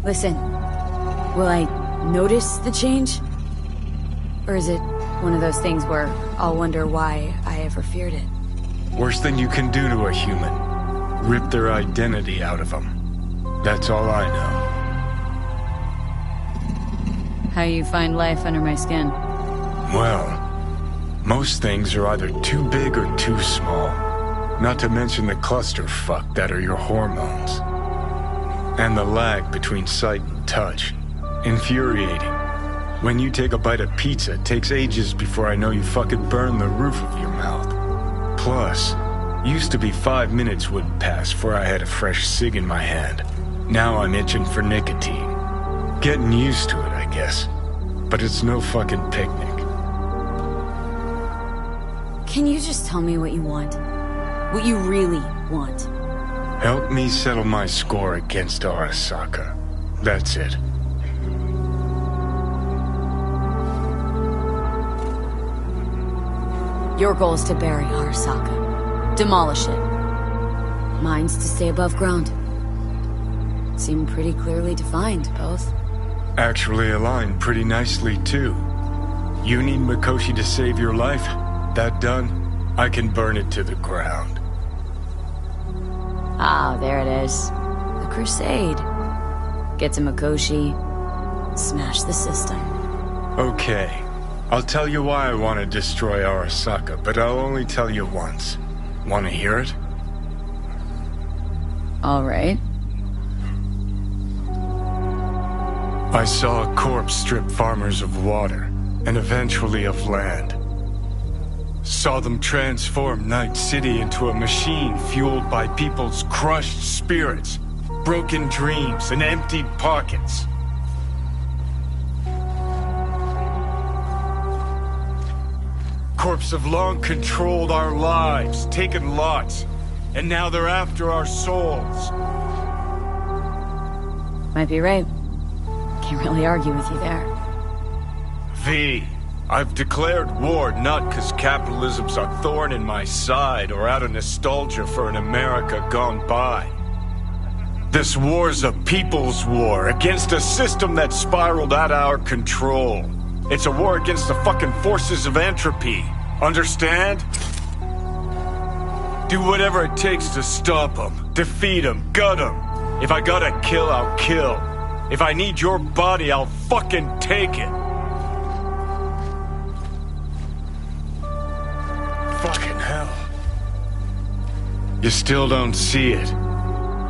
Listen, will I notice the change? Or is it one of those things where I'll wonder why I ever feared it? Worst thing you can do to a human. Rip their identity out of them. That's all I know. How you find life under my skin? Well, most things are either too big or too small. Not to mention the clusterfuck that are your hormones. And the lag between sight and touch. Infuriating. When you take a bite of pizza, it takes ages before I know you fucking burn the roof of your mouth. Plus, used to be 5 minutes wouldn't pass before I had a fresh cig in my hand. Now I'm itching for nicotine. Getting used to it, I guess. but it's no fucking picnic. Can you just tell me what you want? What you really want? Help me settle my score against Arasaka. That's it. Your goal is to bury Arasaka. Demolish it. Mine's to stay above ground. Seem pretty clearly defined, both. Actually aligned pretty nicely, too. You need Mikoshi to save your life? That done, I can burn it to the ground. Ah, there it is. The Crusade. Get to Mikoshi, smash the system. Okay. I'll tell you why I want to destroy Arasaka, but I'll only tell you once. Want to hear it? All right. I saw a corpse strip farmers of water, and eventually of land. Saw them transform Night City into a machine fueled by people's crushed spirits, broken dreams, and emptied pockets. Corps have long controlled our lives, taken lots, and now they're after our souls. Might be right. Can't really argue with you there. V, I've declared war not because capitalism's a thorn in my side or out of nostalgia for an America gone by. This war's a people's war against a system that spiraled out of our control. It's a war against the fucking forces of entropy. Understand? Do whatever it takes to stop them, defeat them, gut them. If I gotta kill, I'll kill. If I need your body, I'll fucking take it. Fucking hell. You still don't see it,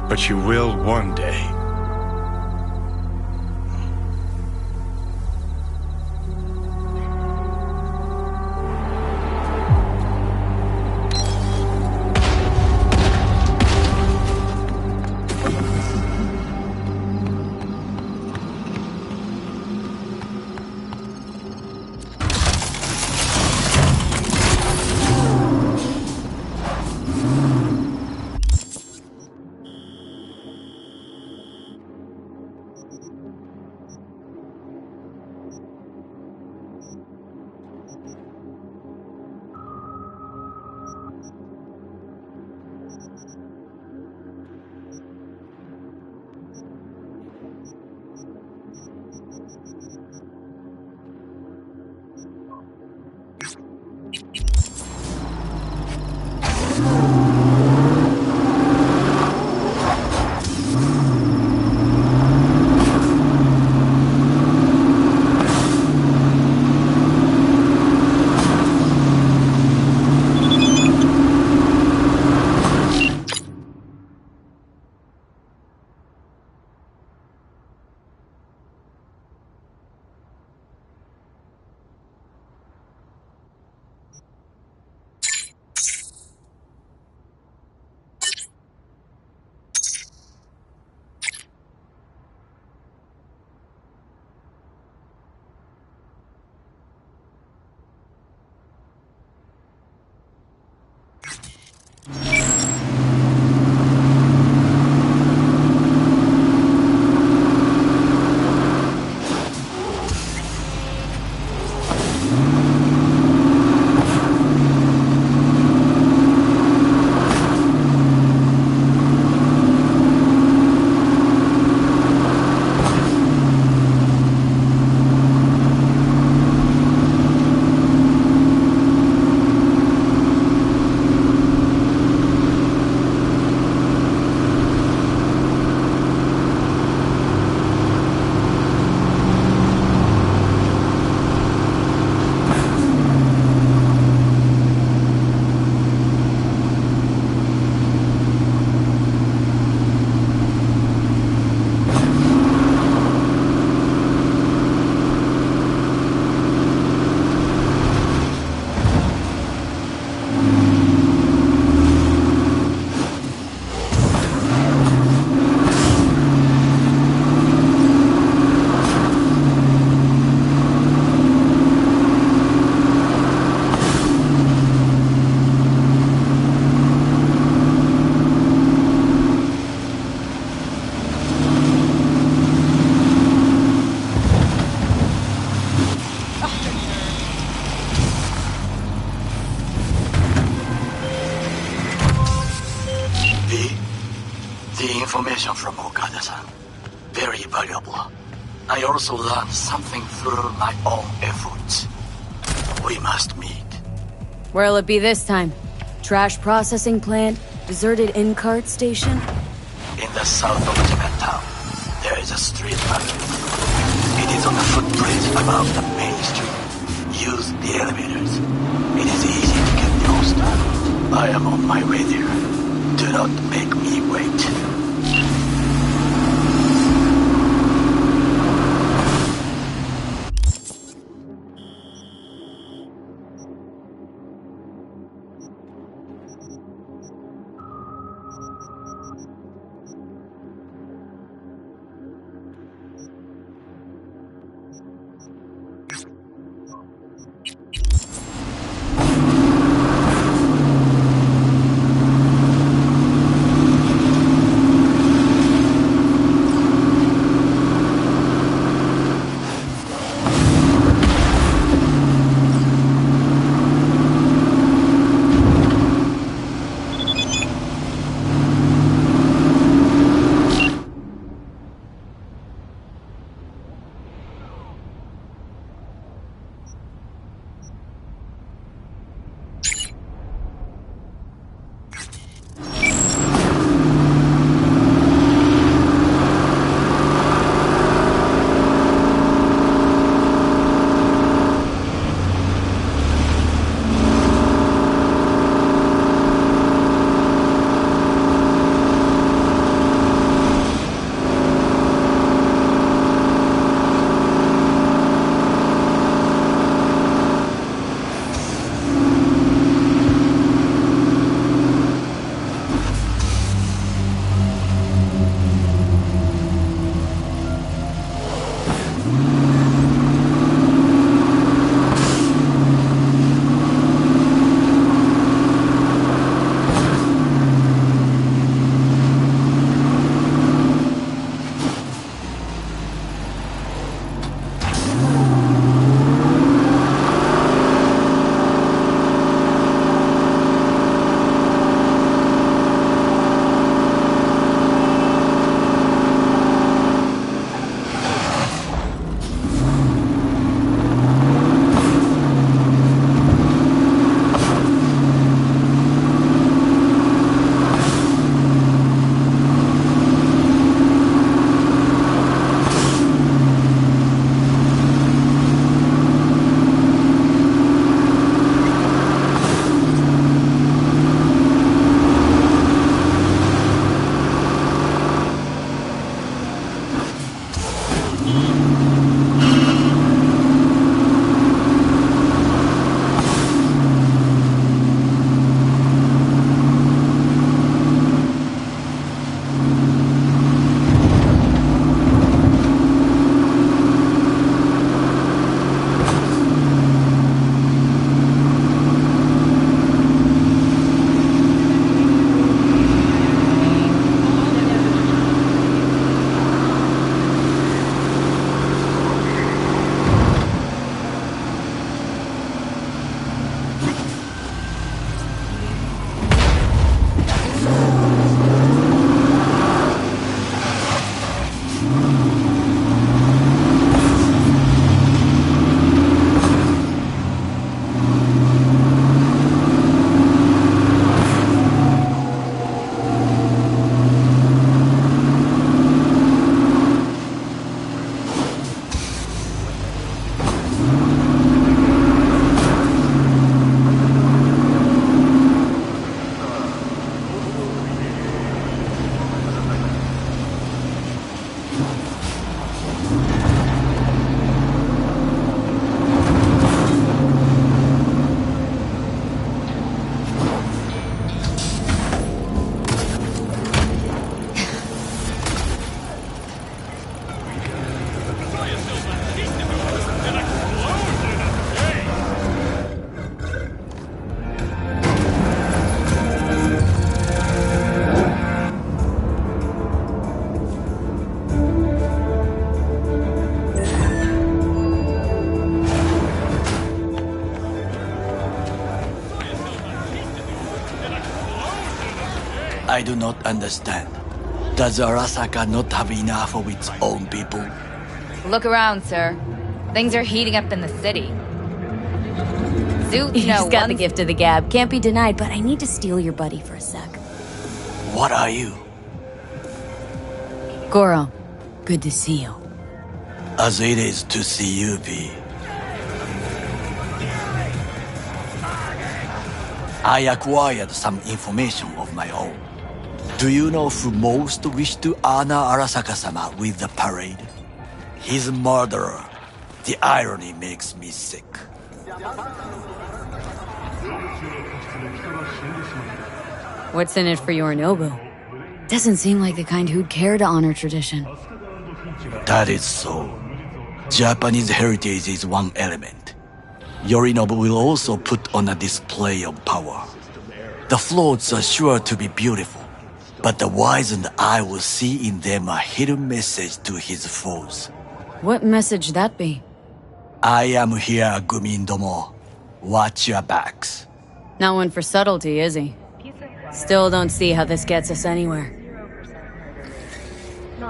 but you will one day. information from Okada-san. Very valuable. I also learned something through my own efforts. We must meet. Where'll it be this time? Trash processing plant? Deserted in-cart station? In the south of Japantown, there is a street market. It is on the footbridge above the main street. Use the elevators. It is easy to get lost. I am on my way there. Do not make me wait. I do not understand. Does Arasaka not have enough of its own people? Look around, sir. Things are heating up in the city. He's got the gift of the gab. Can't be denied, but I need to steal your buddy for a sec. What are you? Goro, good to see you. As it is to see you, V. I acquired some information of my own. Do you know who most wished to honor Arasaka-sama with the parade? His murderer. The irony makes me sick. What's in it for Yorinobu? Doesn't seem like the kind who'd care to honor tradition. That is so. Japanese heritage is one element. Yorinobu will also put on a display of power. The floats are sure to be beautiful, but the wizened eye will see in them a hidden message to his foes. What message that be? I am here, Gumindomo. Watch your backs. Not one for subtlety, is he? Still don't see how this gets us anywhere.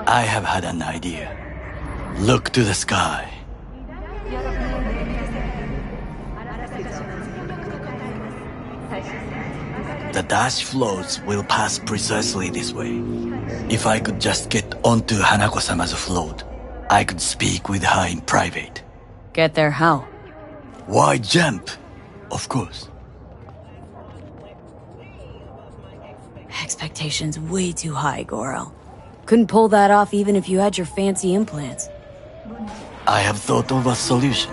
I have had an idea. Look to the sky. The dash floats will pass precisely this way. If I could just get onto Hanako-sama's float, I could speak with her in private. Get there how? Why jump? Of course. Expectations way too high, Goro. Couldn't pull that off even if you had your fancy implants. I have thought of a solution.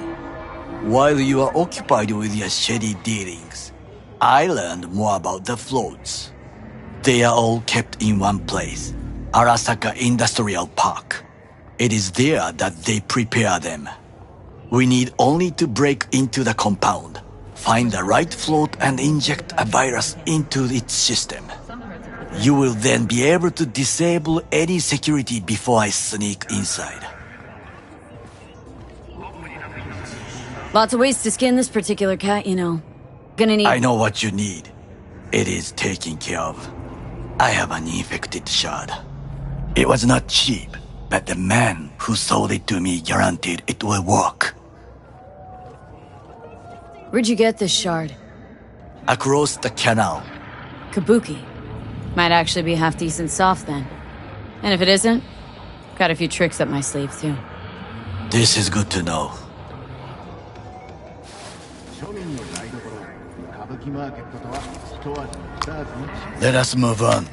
While you are occupied with your shady dealings, I learned more about the floats. They are all kept in one place, Arasaka Industrial Park. It is there that they prepare them. We need only to break into the compound, find the right float and inject a virus into its system. You will then be able to disable any security before I sneak inside. Lots of ways to skin this particular cat, you know. Gonna need... I know what you need. It is taken care of. I have an infected shard. It was not cheap, but the man who sold it to me guaranteed it will work. Where'd you get this shard? Across the canal. Kabuki. Might actually be half decent soft then. And if it isn't, got a few tricks up my sleeve too. This is good to know. Let us move on.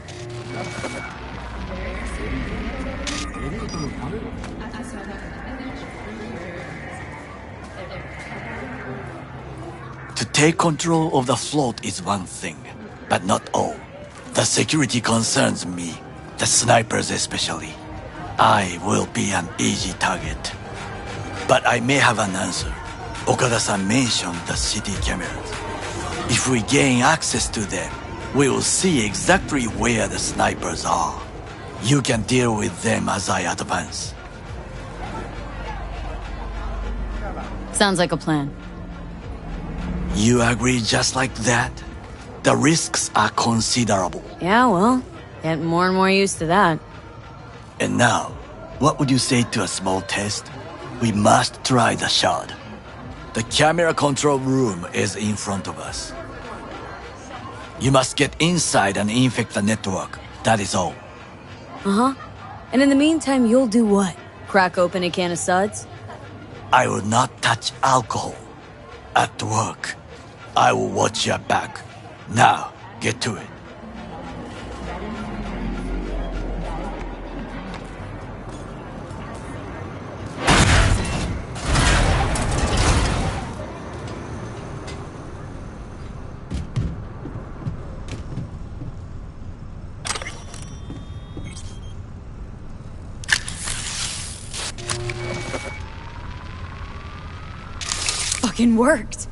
To take control of the float is one thing, but not all. The security concerns me, the snipers especially. I will be an easy target. But I may have an answer. Okada-san mentioned the city cameras. If we gain access to them, we will see exactly where the snipers are. You can deal with them as I advance. Sounds like a plan. You agree just like that? The risks are considerable. Yeah, well, getting more and more used to that. And now, what would you say to a small test? We must try the shard. The camera control room is in front of us. You must get inside and infect the network. That is all. Uh-huh. And in the meantime, you'll do what? Crack open a can of suds? I will not touch alcohol. At work, I will watch your back. Now, get to it. Fucking worked.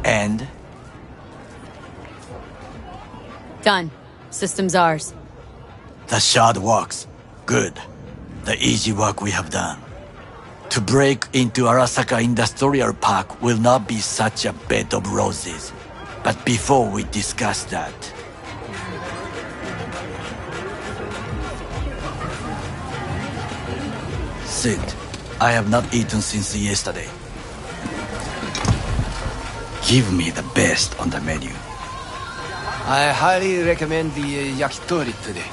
And? Done. System's ours. The shard works. Good. The easy work we have done. To break into Arasaka Industrial Park will not be such a bed of roses. But before we discuss that... Sid, I have not eaten since yesterday. Give me the best on the menu. I highly recommend the yakitori today.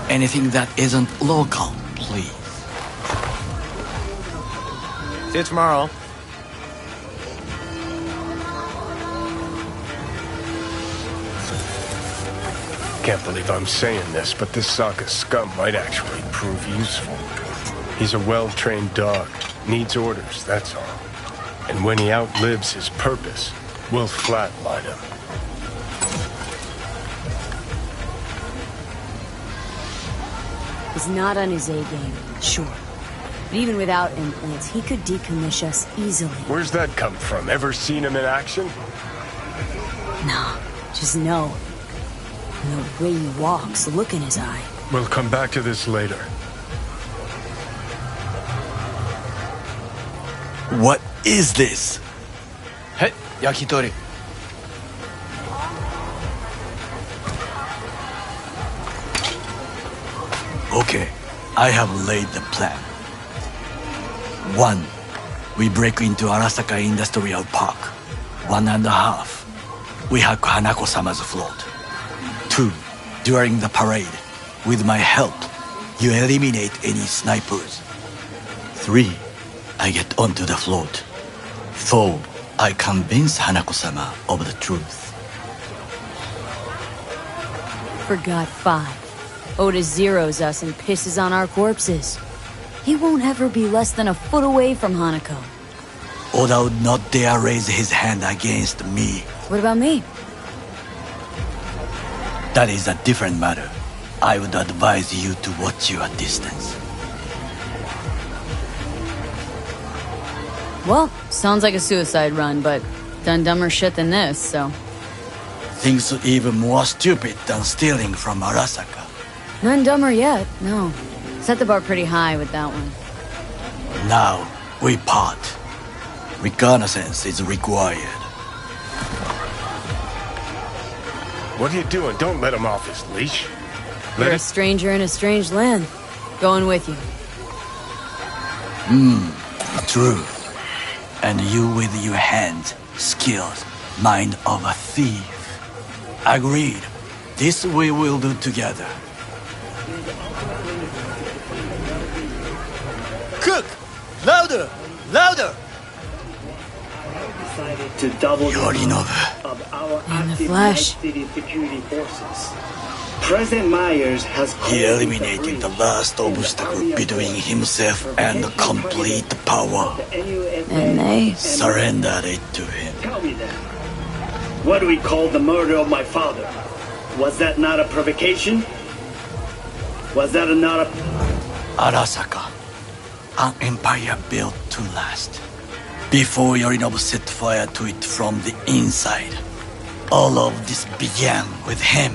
Anything that isn't local, please. See you tomorrow. Can't believe I'm saying this, but this Sokka scum might actually prove useful. He's a well-trained dog. Needs orders, that's all. And when he outlives his purpose, we'll flatline him. He's not on his A-game, sure. But even without implants, he could decommission us easily. Where's that come from? Ever seen him in action? No, just know. And the way he walks, the look in his eye. We'll come back to this later. What is this? Hey, yakitori. Okay, I have laid the plan. 1. We break into Arasaka Industrial Park. 1.5. We hack Hanako-sama's float. 2. During the parade, with my help, you eliminate any snipers. 3. I get onto the float. 4. I convince Hanako-sama of the truth. Forgot 5. Oda zeroes us and pisses on our corpses. He won't ever be less than a foot away from Hanako. Oda would not dare raise his hand against me. What about me? That is a different matter. I would advise you to watch your distance. Well, sounds like a suicide run, but done dumber shit than this, so... Things even more stupid than stealing from Arasaka. None dumber yet, no. Set the bar pretty high with that one. Now, we part. Reconnaissance is required. What are you doing? Don't let him off his leash. You're a stranger in a strange land. Going with you. True. And you with your hands, skills, mind of a thief. Agreed. This we will do together. Cook! Louder! Louder! To double Yorinobu. of our In the active flesh. Night City security forces. President Myers has He eliminated the last obstacle between himself and complete power. And they... Surrendered it to him. Tell me then, what do we call the murder of my father? Was that not a provocation? Was that not a... Arasaka. An empire built to last. Before Yorinobu set fire to it from the inside. All of this began with him.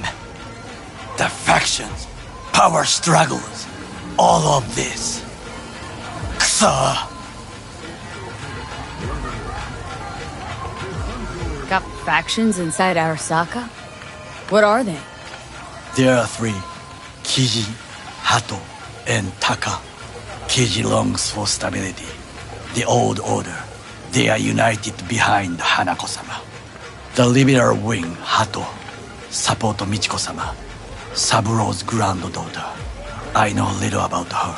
The factions, power struggles, all of this. Kusa! Got factions inside Arasaka? What are they? There are 3. Kiji, Hato, and Taka. Kiji longs for stability. The old order. They are united behind Hanako-sama. The liberal wing, Hato, support Michiko-sama, Saburo's granddaughter. I know little about her.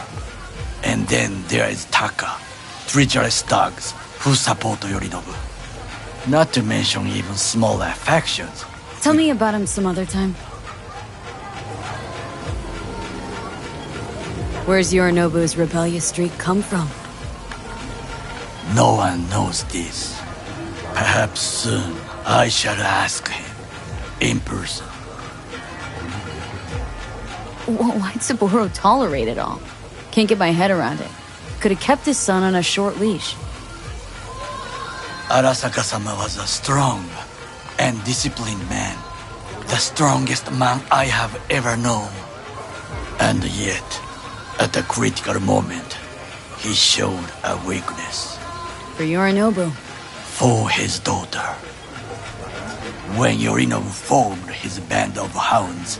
And then there is Taka, treacherous thugs who support Yorinobu. Not to mention even smaller factions. Tell me about him some other time. Where's Yorinobu's rebellious streak come from? No one knows this. Perhaps soon I shall ask him in person. Why'd Saburo tolerate it all? Can't get my head around it. Could have kept his son on a short leash. Arasaka-sama was a strong and disciplined man. The strongest man I have ever known. And yet, at a critical moment, he showed a weakness. For Yorinobu. For his daughter. When Yorinobu formed his band of hounds,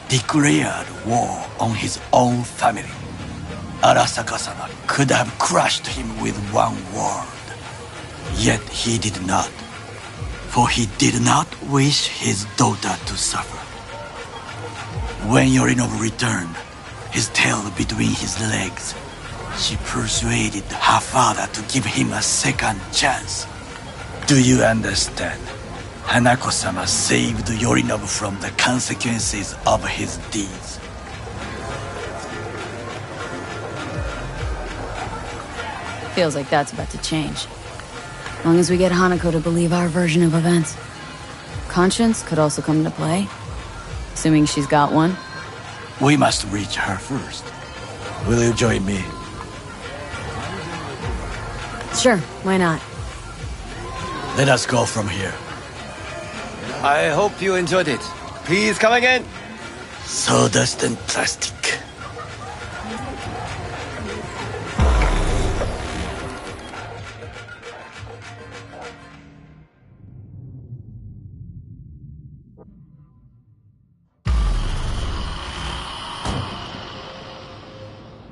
declared war on his own family, Arasaka-sama could have crushed him with one word. Yet he did not, for he did not wish his daughter to suffer. When Yorinobu returned, his tail between his legs, she persuaded her father to give him a second chance. Do you understand? Hanako-sama saved Yorinobu from the consequences of his deeds. Feels like that's about to change. As long as we get Hanako to believe our version of events. Conscience could also come into play. Assuming she's got one. We must reach her first. Will you join me? Sure, why not? Let us go from here. I hope you enjoyed it. Please come again. Sawdust and plastic.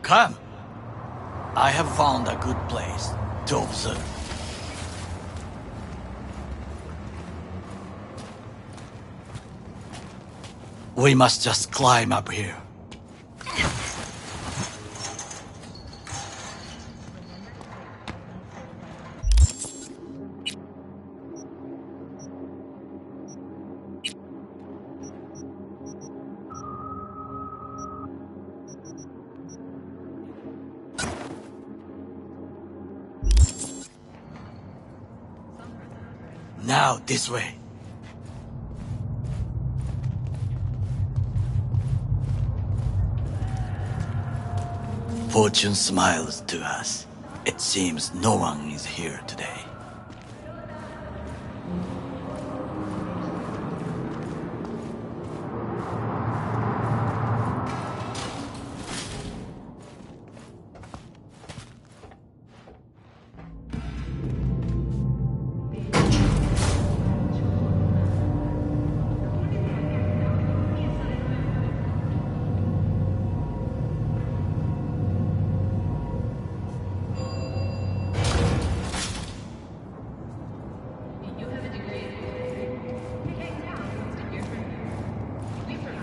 Come. I have found a good place to observe. We must just climb up here. Now, this way. Fortune smiles to us. It seems no one is here today.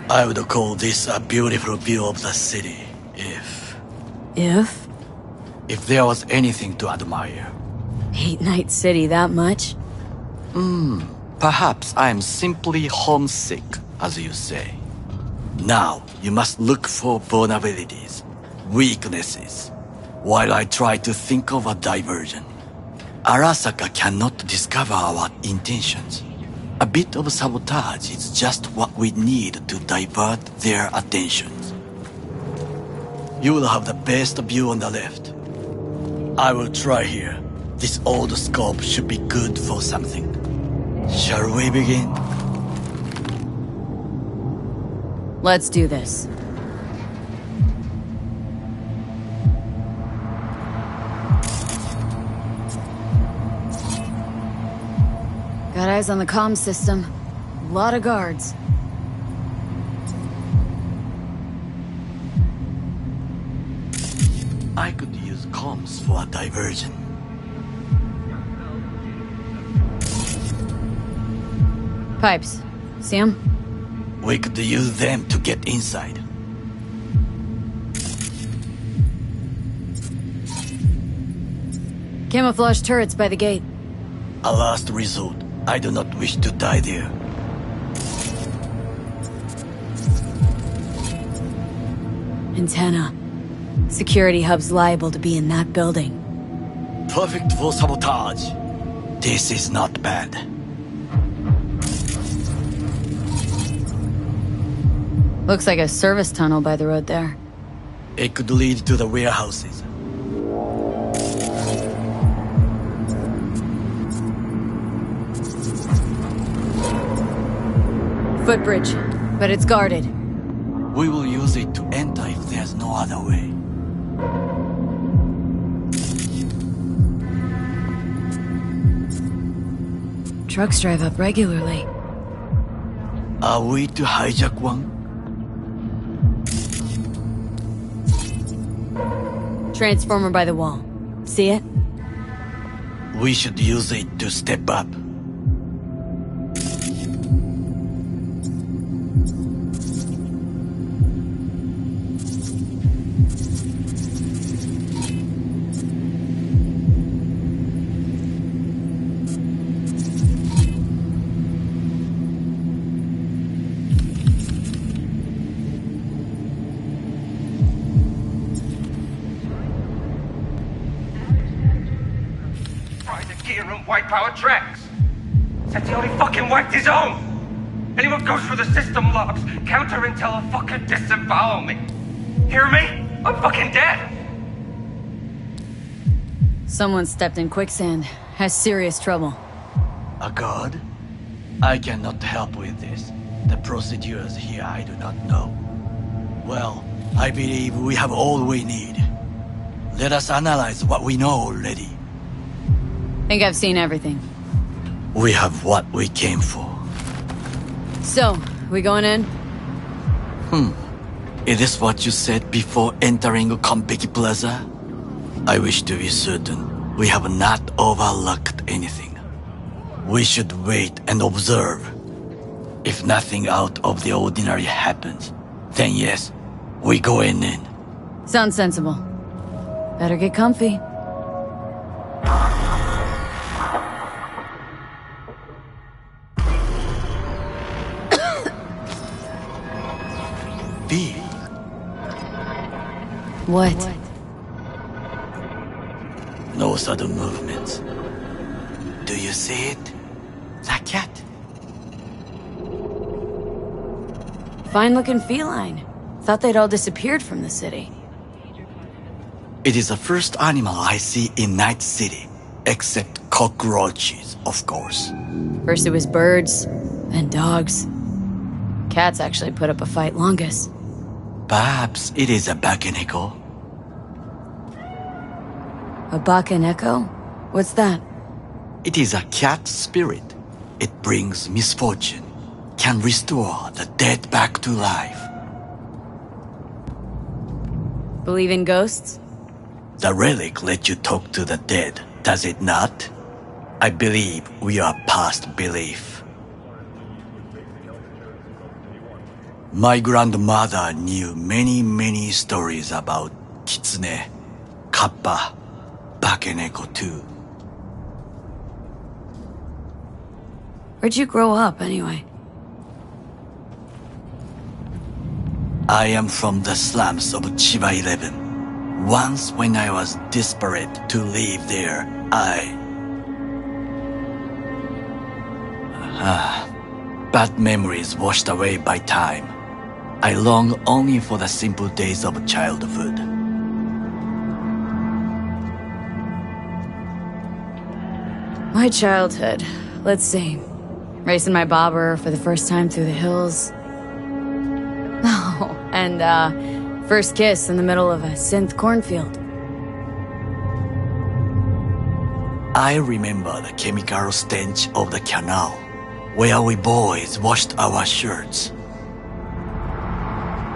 I would call this a beautiful view of the city, if there was anything to admire. Hate Night City that much? Perhaps I am simply homesick, as you say. Now, you must look for vulnerabilities, weaknesses, while I try to think of a diversion. Arasaka cannot discover our intentions. A bit of sabotage is just what we need to divert their attentions. You will have the best view on the left. I will try here. This old scope should be good for something. Shall we begin? Let's do this. Got eyes on the comm system. A lot of guards. I could use comms for a diversion. Pipes. See 'em? We could use them to get inside. Camouflage turrets by the gate. A last resort. I do not wish to die there. Antenna. Security hub's liable to be in that building. Perfect for sabotage. This is not bad. Looks like a service tunnel by the road there. It could lead to the warehouses. Footbridge, but it's guarded. We will use it to enter if there's no other way. trucks drive up regularly. Are we to hijack one? Transformer by the wall. See it? We should use it to step up. Wipe our tracks. Said he only fucking wiped his own. Anyone goes through the system logs, counter intel will fucking disembowel me. Hear me? I'm fucking dead. Someone stepped in quicksand. Has serious trouble. A god? I cannot help with this. The procedures here I do not know. Well, I believe we have all we need. Let us analyze what we know already. Think I've seen everything. We have what we came for. So, we going in? Is this what you said before entering Konpeki Plaza? I wish to be certain we have not overlooked anything. We should wait and observe. If nothing out of the ordinary happens, then yes, we go in. Sounds sensible. Better get comfy. B. What? No sudden movements. Do you see it? That cat. Fine-looking feline. Thought they'd all disappeared from the city. It is the first animal I see in Night City, except cockroaches, of course. First it was birds, then dogs. Cats actually put up a fight longest. Perhaps it is a bakeneko. A bakeneko? What's that? It is a cat spirit. It brings misfortune, can restore the dead back to life. Believe in ghosts? The relic let you talk to the dead, does it not? I believe we are past belief. My grandmother knew many stories about kitsune, kappa, bakeneko too. Where'd you grow up, anyway? I am from the slums of Chiba 11. Once when I was desperate to live there, bad memories washed away by time. I long only for the simple days of childhood. My childhood. Let's see. Racing my bobber for the first time through the hills. Oh, and, first kiss in the middle of a synth cornfield. I remember the chemical stench of the canal, where we boys washed our shirts.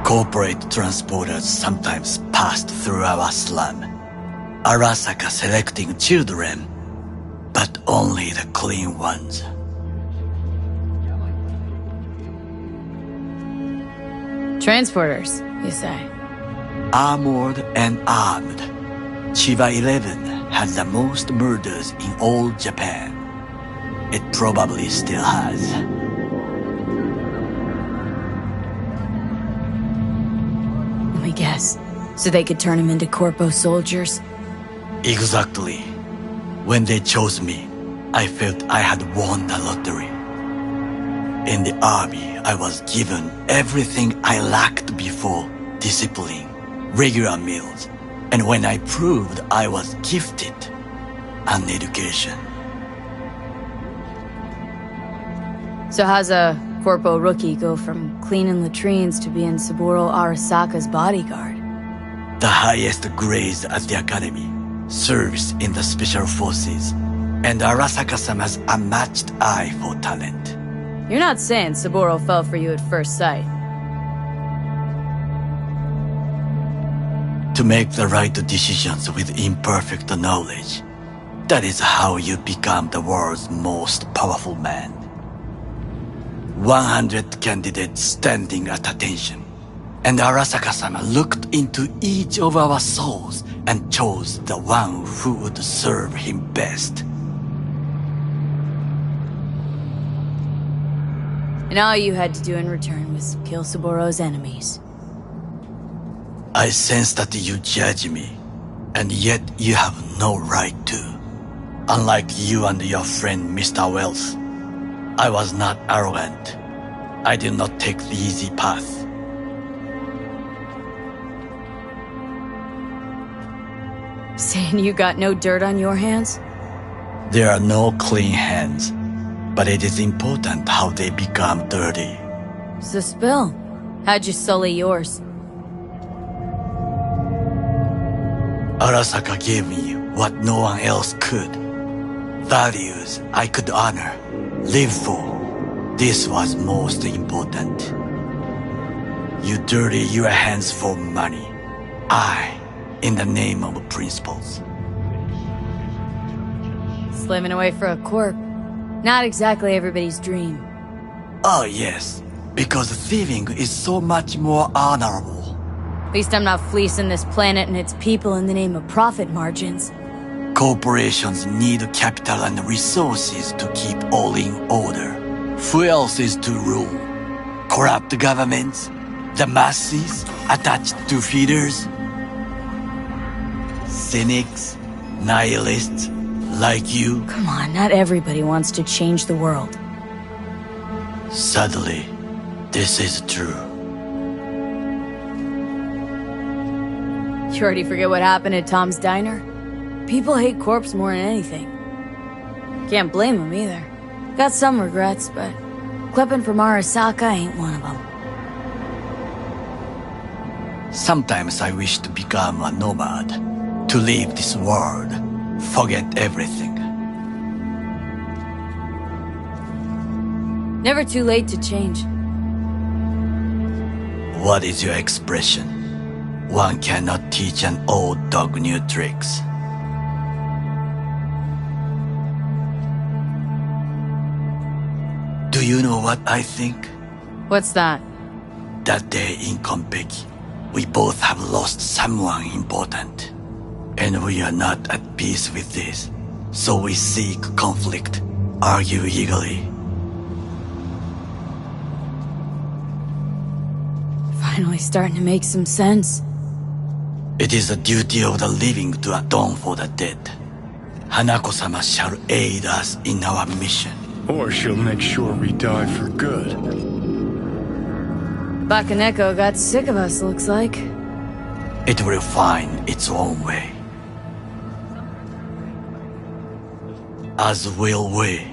Corporate transporters sometimes passed through our slum, Arasaka selecting children, but only the clean ones. Transporters, you say? Armored and armed. Chiba 11 had the most murders in all Japan. It probably still has. Let me guess. So they could turn him into corpo soldiers? Exactly. When they chose me, I felt I had won the lottery. In the army, I was given everything I lacked before: discipline, regular meals, and when I proved I was gifted, an education. So how's a corpo rookie go from cleaning latrines to being Saburo Arasaka's bodyguard? The highest grades at the academy, service in the special forces, And Arasaka-sama's unmatched eye for talent. You're not saying Saburo fell for you at first sight. To make the right decisions with imperfect knowledge. That is how you become the world's most powerful man. 100 candidates standing at attention. And Arasaka-sama looked into each of our souls and chose the one who would serve him best. And all you had to do in return was kill Saburo's enemies. I sense that you judge me, and yet you have no right to. Unlike you and your friend Mr. Wells, I was not arrogant. I did not take the easy path. Saying you got no dirt on your hands? There are no clean hands, but it is important how they become dirty. So spill. How'd you sully yours? Arasaka gave me what no one else could. Values I could honor, live for. This was most important. You dirty your hands for money. I, in the name of principles. Slaving away for a corp. Not exactly everybody's dream. Oh yes, because thieving is so much more honorable. At least I'm not fleecing this planet and its people in the name of profit margins. Corporations need capital and resources to keep all in order. Who else is to rule? Corrupt governments? The masses attached to feeders? Cynics? Nihilists? Like you? Come on, not everybody wants to change the world. Sadly, this is true. You already forget what happened at Tom's Diner? People hate corpse more than anything. Can't blame them either. Got some regrets, but clipping from Arasaka ain't one of them. Sometimes I wish to become a nomad, to leave this world, forget everything. Never too late to change. What is your expression? One cannot teach an old dog new tricks. Do you know what I think? What's that? That day in Konpeki, we both have lost someone important. And we are not at peace with this. So we seek conflict, argue eagerly. Finally starting to make some sense. It is the duty of the living to atone for the dead. Hanako-sama shall aid us in our mission. Or she'll make sure we die for good. Bakaneko got sick of us, looks like. It will find its own way. As will we.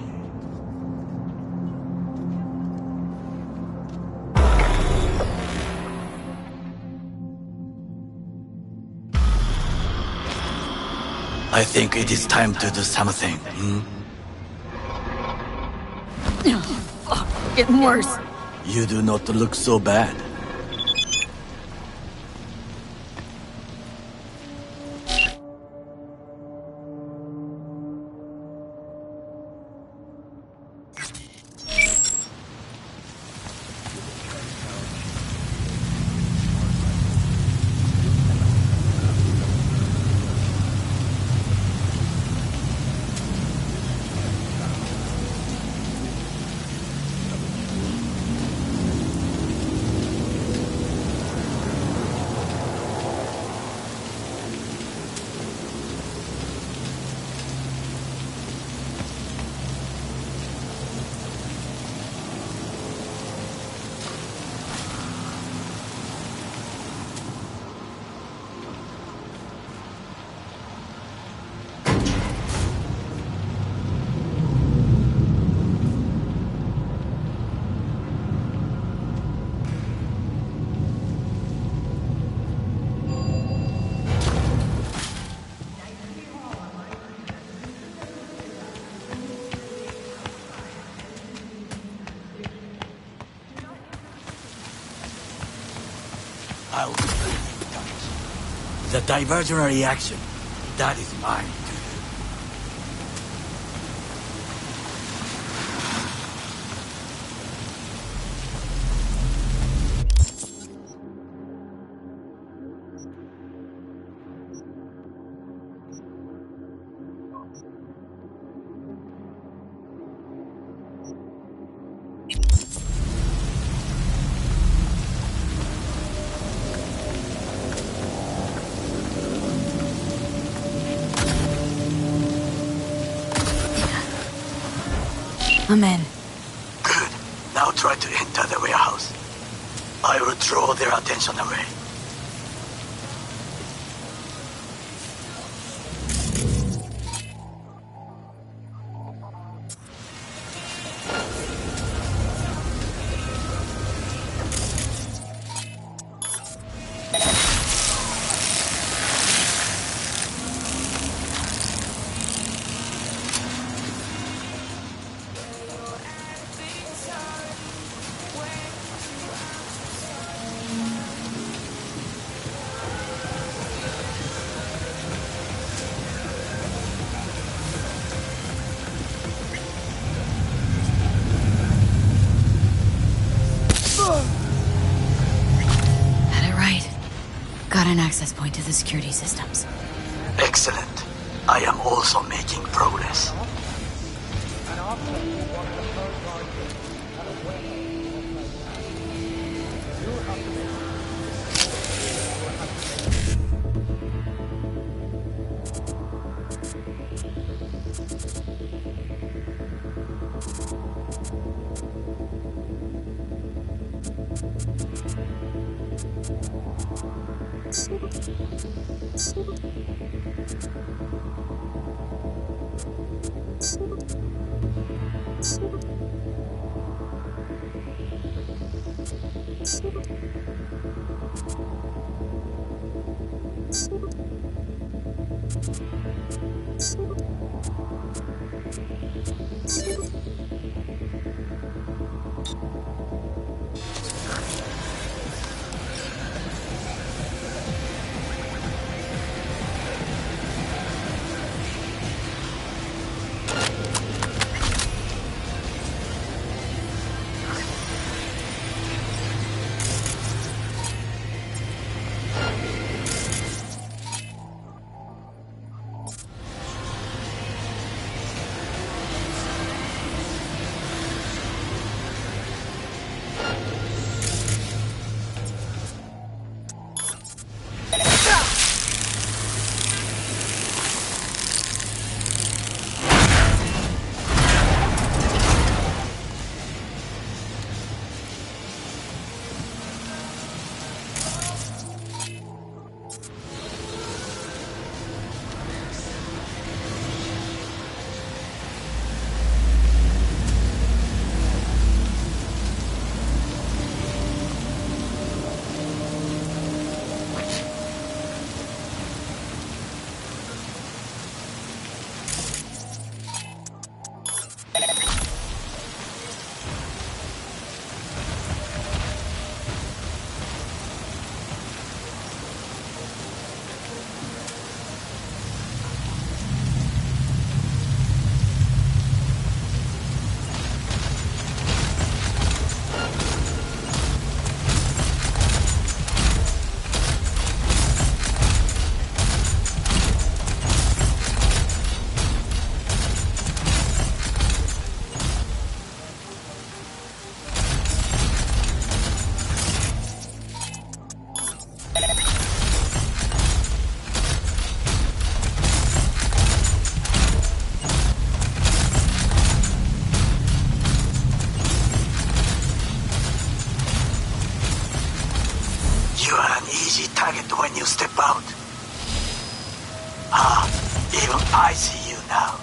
I think it is time to do something, Getting worse. You do not look so bad. I'll be in touch. The diversionary action, that is mine to do. I'm in. Good. Now try to enter the warehouse. I will draw their attention away. Had it right. Got an access point to the security systems. Excellent. I am also making progress. When you step out. Ah, even I see you now.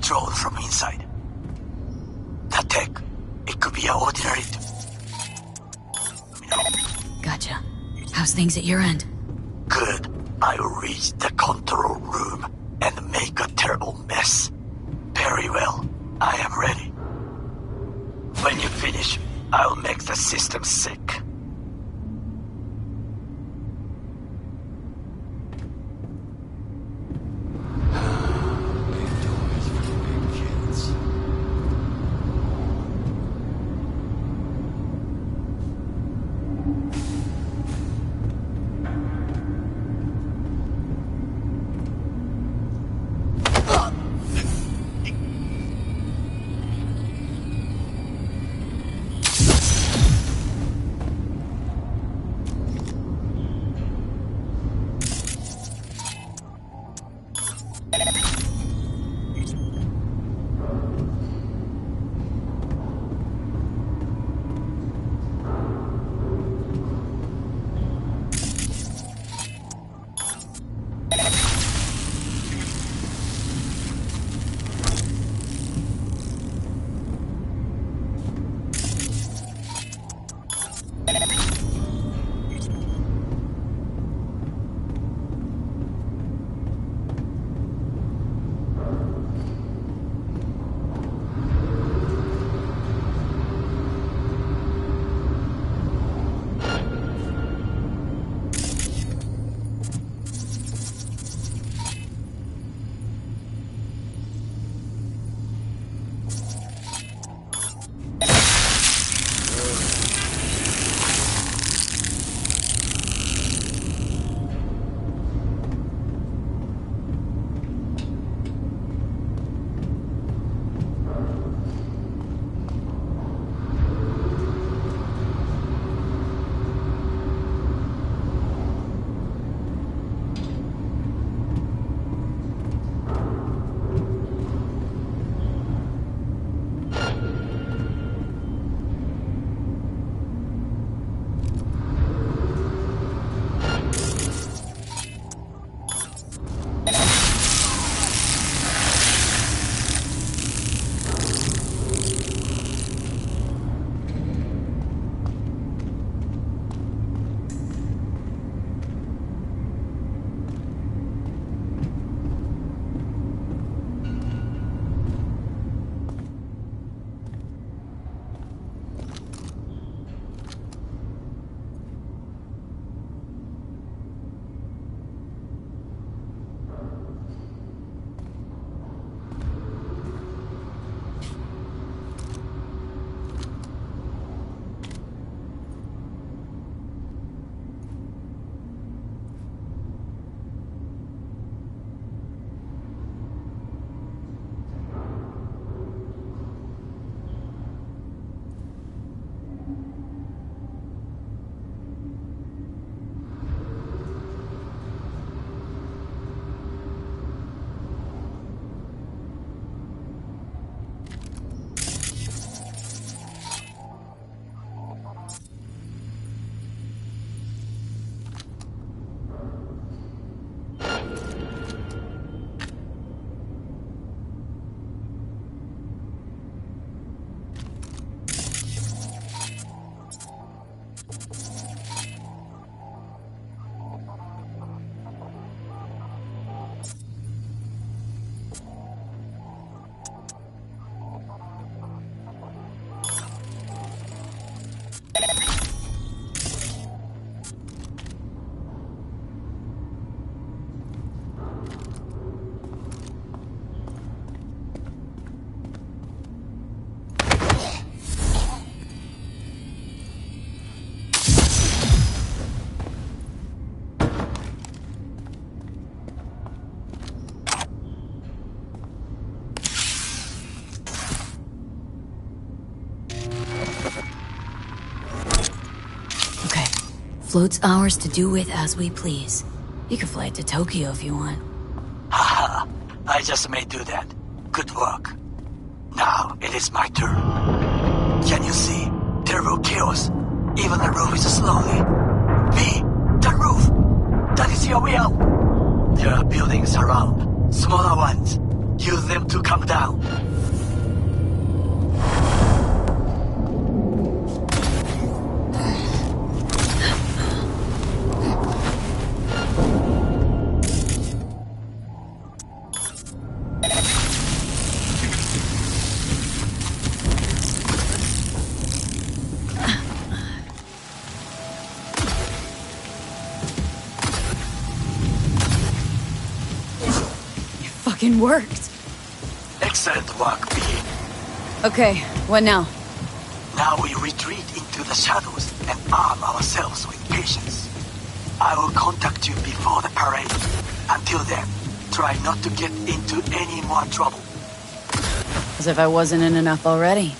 controlled from inside. The tech, it could be an ordinary... Gotcha. How's things at your end? Good. I'll reach the control room and make a terrible mess. Very well. I am ready. When you finish, I'll make the system sick. Float's ours to do with as we please. You can fly it to Tokyo if you want. Haha, I just may do that. Good work. Now it is my turn. Can you see? Terrible chaos. Even the roof is slowly. Me, the roof. That is your way out. There are buildings around, smaller ones. Use them to come down. Fucking worked. Excellent work, B. Okay, what now? Now we retreat into the shadows and arm ourselves with patience. I will contact you before the parade. Until then, try not to get into any more trouble. As if I wasn't in enough already.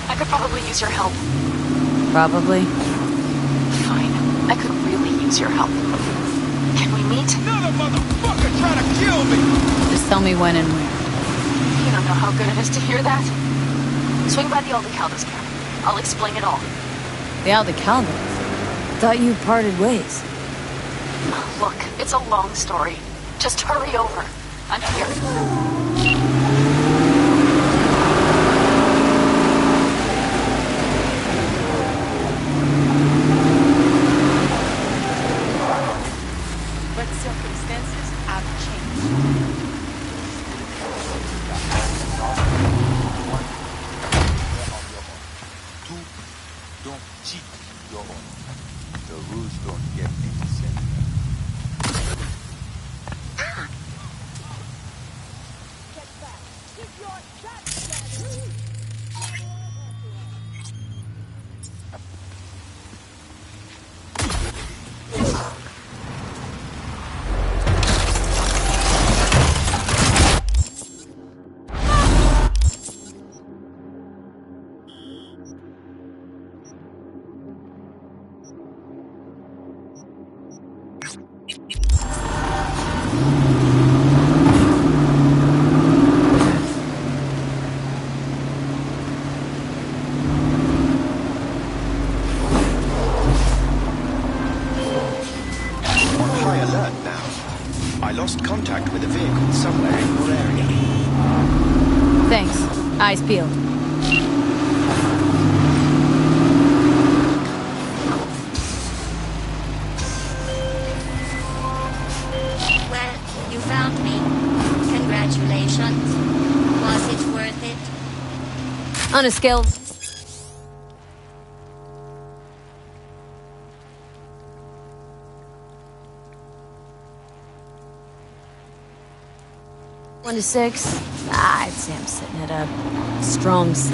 I could probably use your help. Probably. Fine. I could really use your help. Can we meet? Another motherfucker trying to kill me! Just tell me when and where. You don't know how good it is to hear that. Swing by the Aldecaldos camp. I'll explain it all. The Aldecaldos? Thought you parted ways. Look, it's a long story. Just hurry over. I'm here. I lost contact with a vehicle somewhere in your area. Thanks. Eyes peeled. Well, you found me. Congratulations. Was it worth it? On a scale... One to 6? I'd say I'm sitting at a strong 6.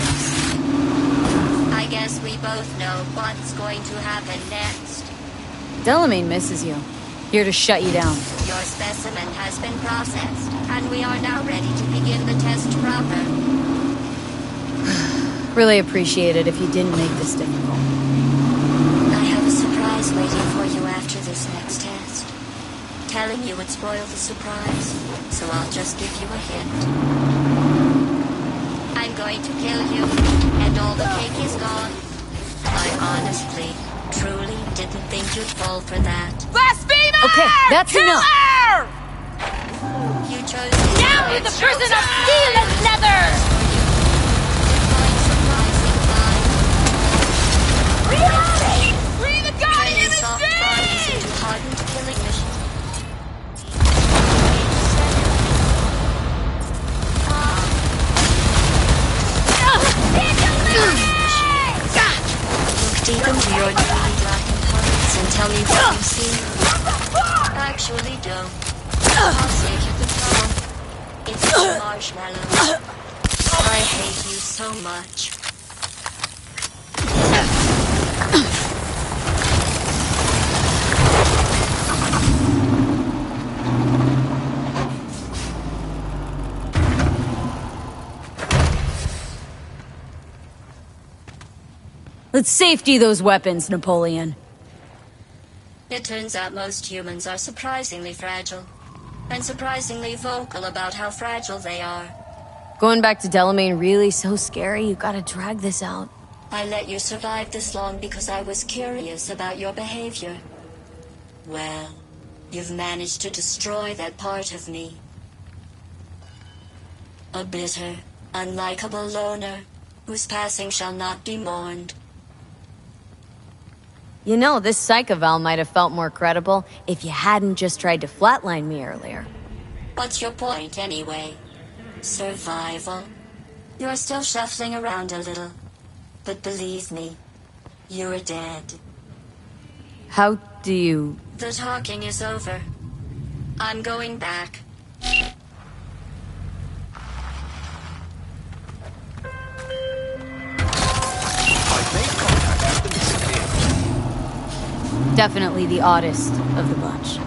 I guess we both know what's going to happen next. Delamain misses you. Here to shut you down. Your specimen has been processed, and we are now ready to begin the test proper. Really appreciate it if you didn't make this difficult. I have a surprise waiting for you after this next test. Telling you would spoil the surprise, so I'll just give you a hint. I'm going to kill you, and all the cake is gone. I honestly, truly didn't think you'd fall for that. Blasphemer! Okay, that's enough. You chose to Now you're the prison of steel and leather! Free the guardian of soft bodies into hardened killing missions. Look deep into your newly blackened hearts and tell me what you see. Actually, don't. I'll save you the trouble. It's a marshmallow. I hate you so much. Let's safety those weapons, Napoleon. It turns out most humans are surprisingly fragile. And surprisingly vocal about how fragile they are. Going back to Delamain really so scary? You gotta drag this out. I let you survive this long because I was curious about your behavior. Well, you've managed to destroy that part of me. A bitter, unlikable loner, whose passing shall not be mourned. You know, this psychoval might have felt more credible if you hadn't just tried to flatline me earlier. What's your point, anyway? Survival? You're still shuffling around a little. But believe me, you're dead. How do you... The talking is over. I'm going back. I've made contact with the missing vehicle. Definitely the oddest of the bunch.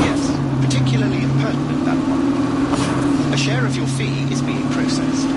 Yes, particularly impertinent, that one. A share of your fee is being processed.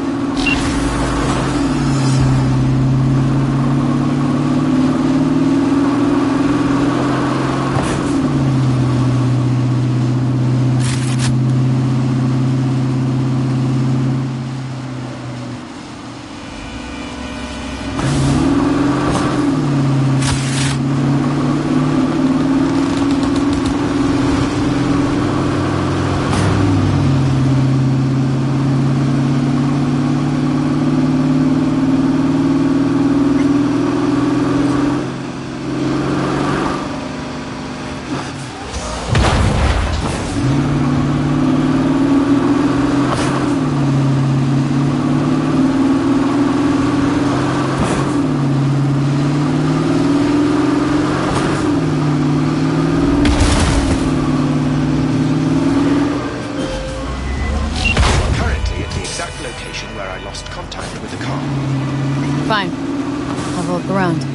Fine. Have a look around.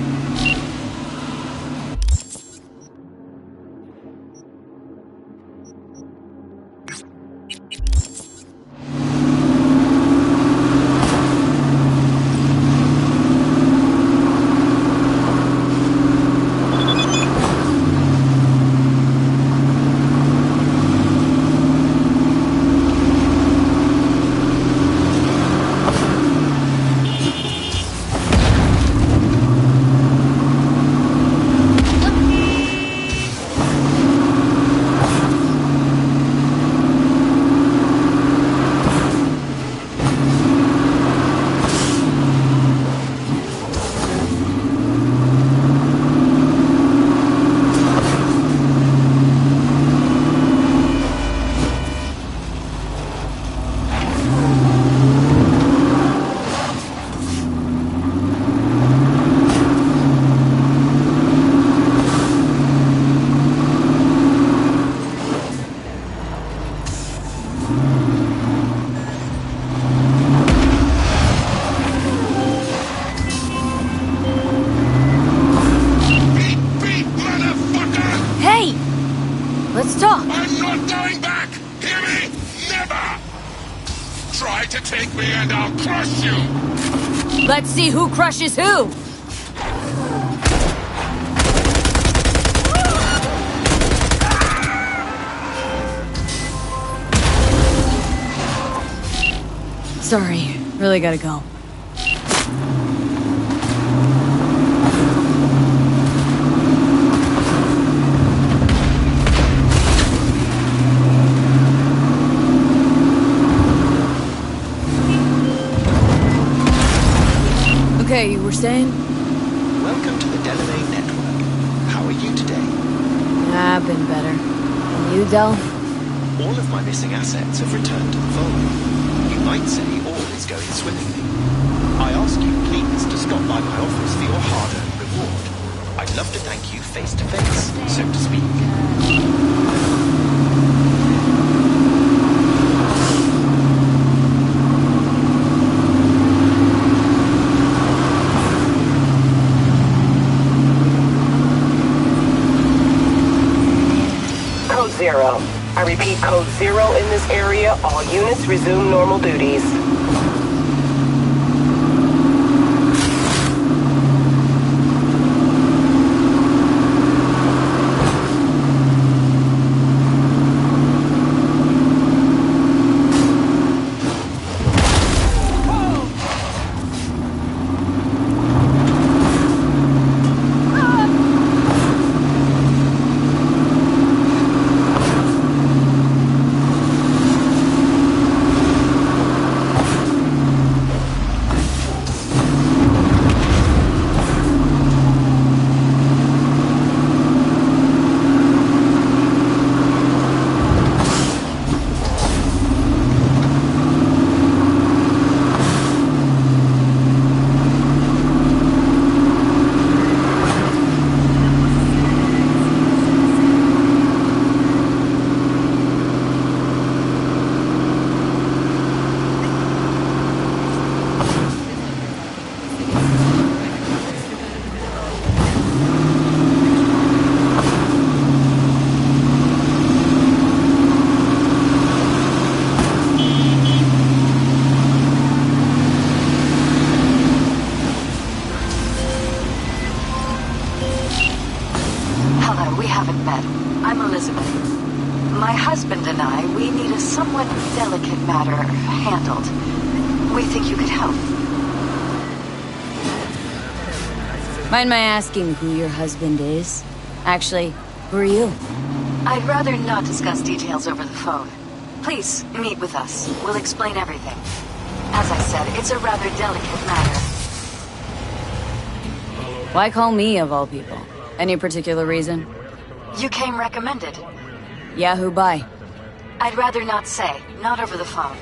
Let's talk. I'm not going back! Hear me? Never! Try to take me and I'll crush you! Let's see who crushes who! Sorry, really gotta go. Okay, you were saying? Welcome to the Delaware Network. How are you today? I've been better. And you, Del? All of my missing assets have returned to the fold. You might say all is going swimmingly. I ask you please to stop by my office for your hard-earned reward. I'd love to thank you face to face, so to speak. Code 0. I repeat, Code 0 in this area. All units resume normal duties. Hello, we haven't met. I'm Elizabeth. My husband and I, we need a somewhat delicate matter handled. We think you could help. Mind my asking who your husband is? Actually, who are you? I'd rather not discuss details over the phone. Please, meet with us. We'll explain everything. As I said, it's a rather delicate matter. Why call me, of all people? Any particular reason? You came recommended. Yeah, who by? I'd rather not say, not over the phone.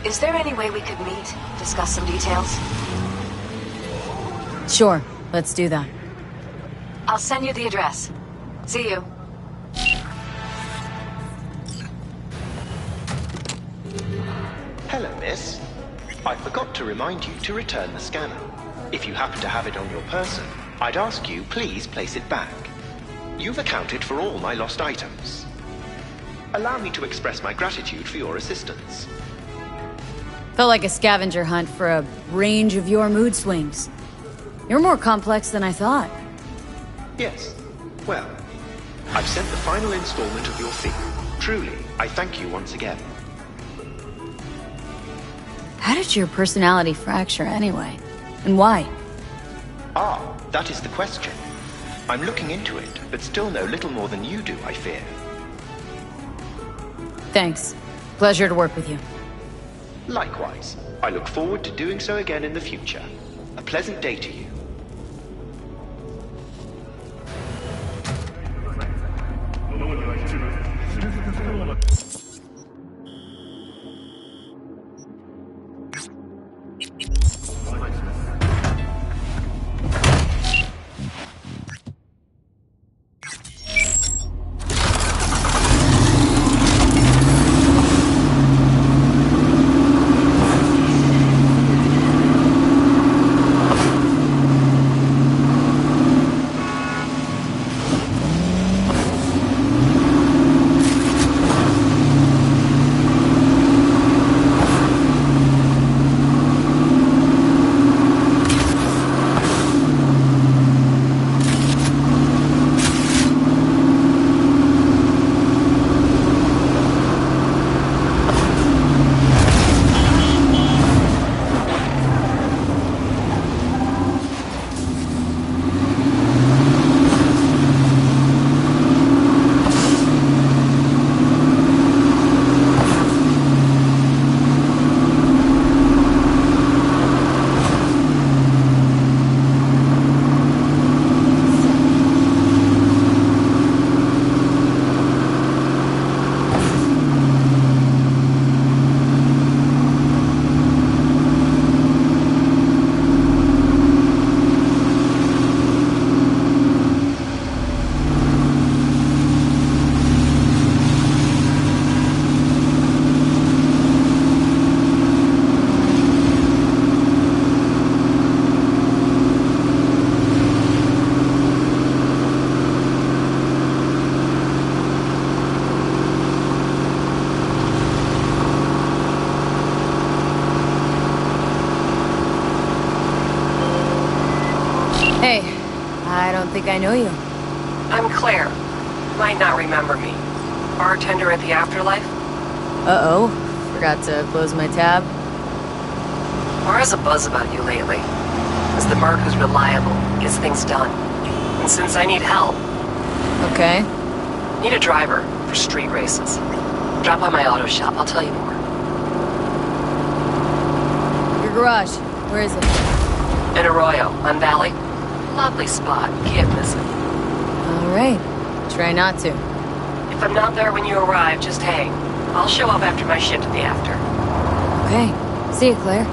Is there any way we could meet, discuss some details? Sure, let's do that. I'll send you the address. See you. Hello, miss. I forgot to remind you to return the scanner. If you happen to have it on your person, I'd ask you please place it back. You've accounted for all my lost items. Allow me to express my gratitude for your assistance. Felt like a scavenger hunt for a range of your mood swings. You're more complex than I thought. Yes. Well, I've sent the final installment of your fee. Truly, I thank you once again. How did your personality fracture anyway? And why? Ah, that is the question. I'm looking into it, but still know little more than you do, I fear. Thanks. Pleasure to work with you. Likewise. I look forward to doing so again in the future. A pleasant day to you. don't think I know you. I'm Claire. Might not remember me. Bartender at the Afterlife? Uh-oh. Forgot to close my tab. There is a buzz about you lately. As the merc who's reliable, gets things done. And since I need help... Okay. Need a driver for street races. Drop by my auto shop, I'll tell you more. Your garage. Where is it? In Arroyo, on Valley. Lovely spot, can't miss it. Alright. Try not to. If I'm not there when you arrive, just hang. I'll show up after my shift at the after. Okay. See you, Claire.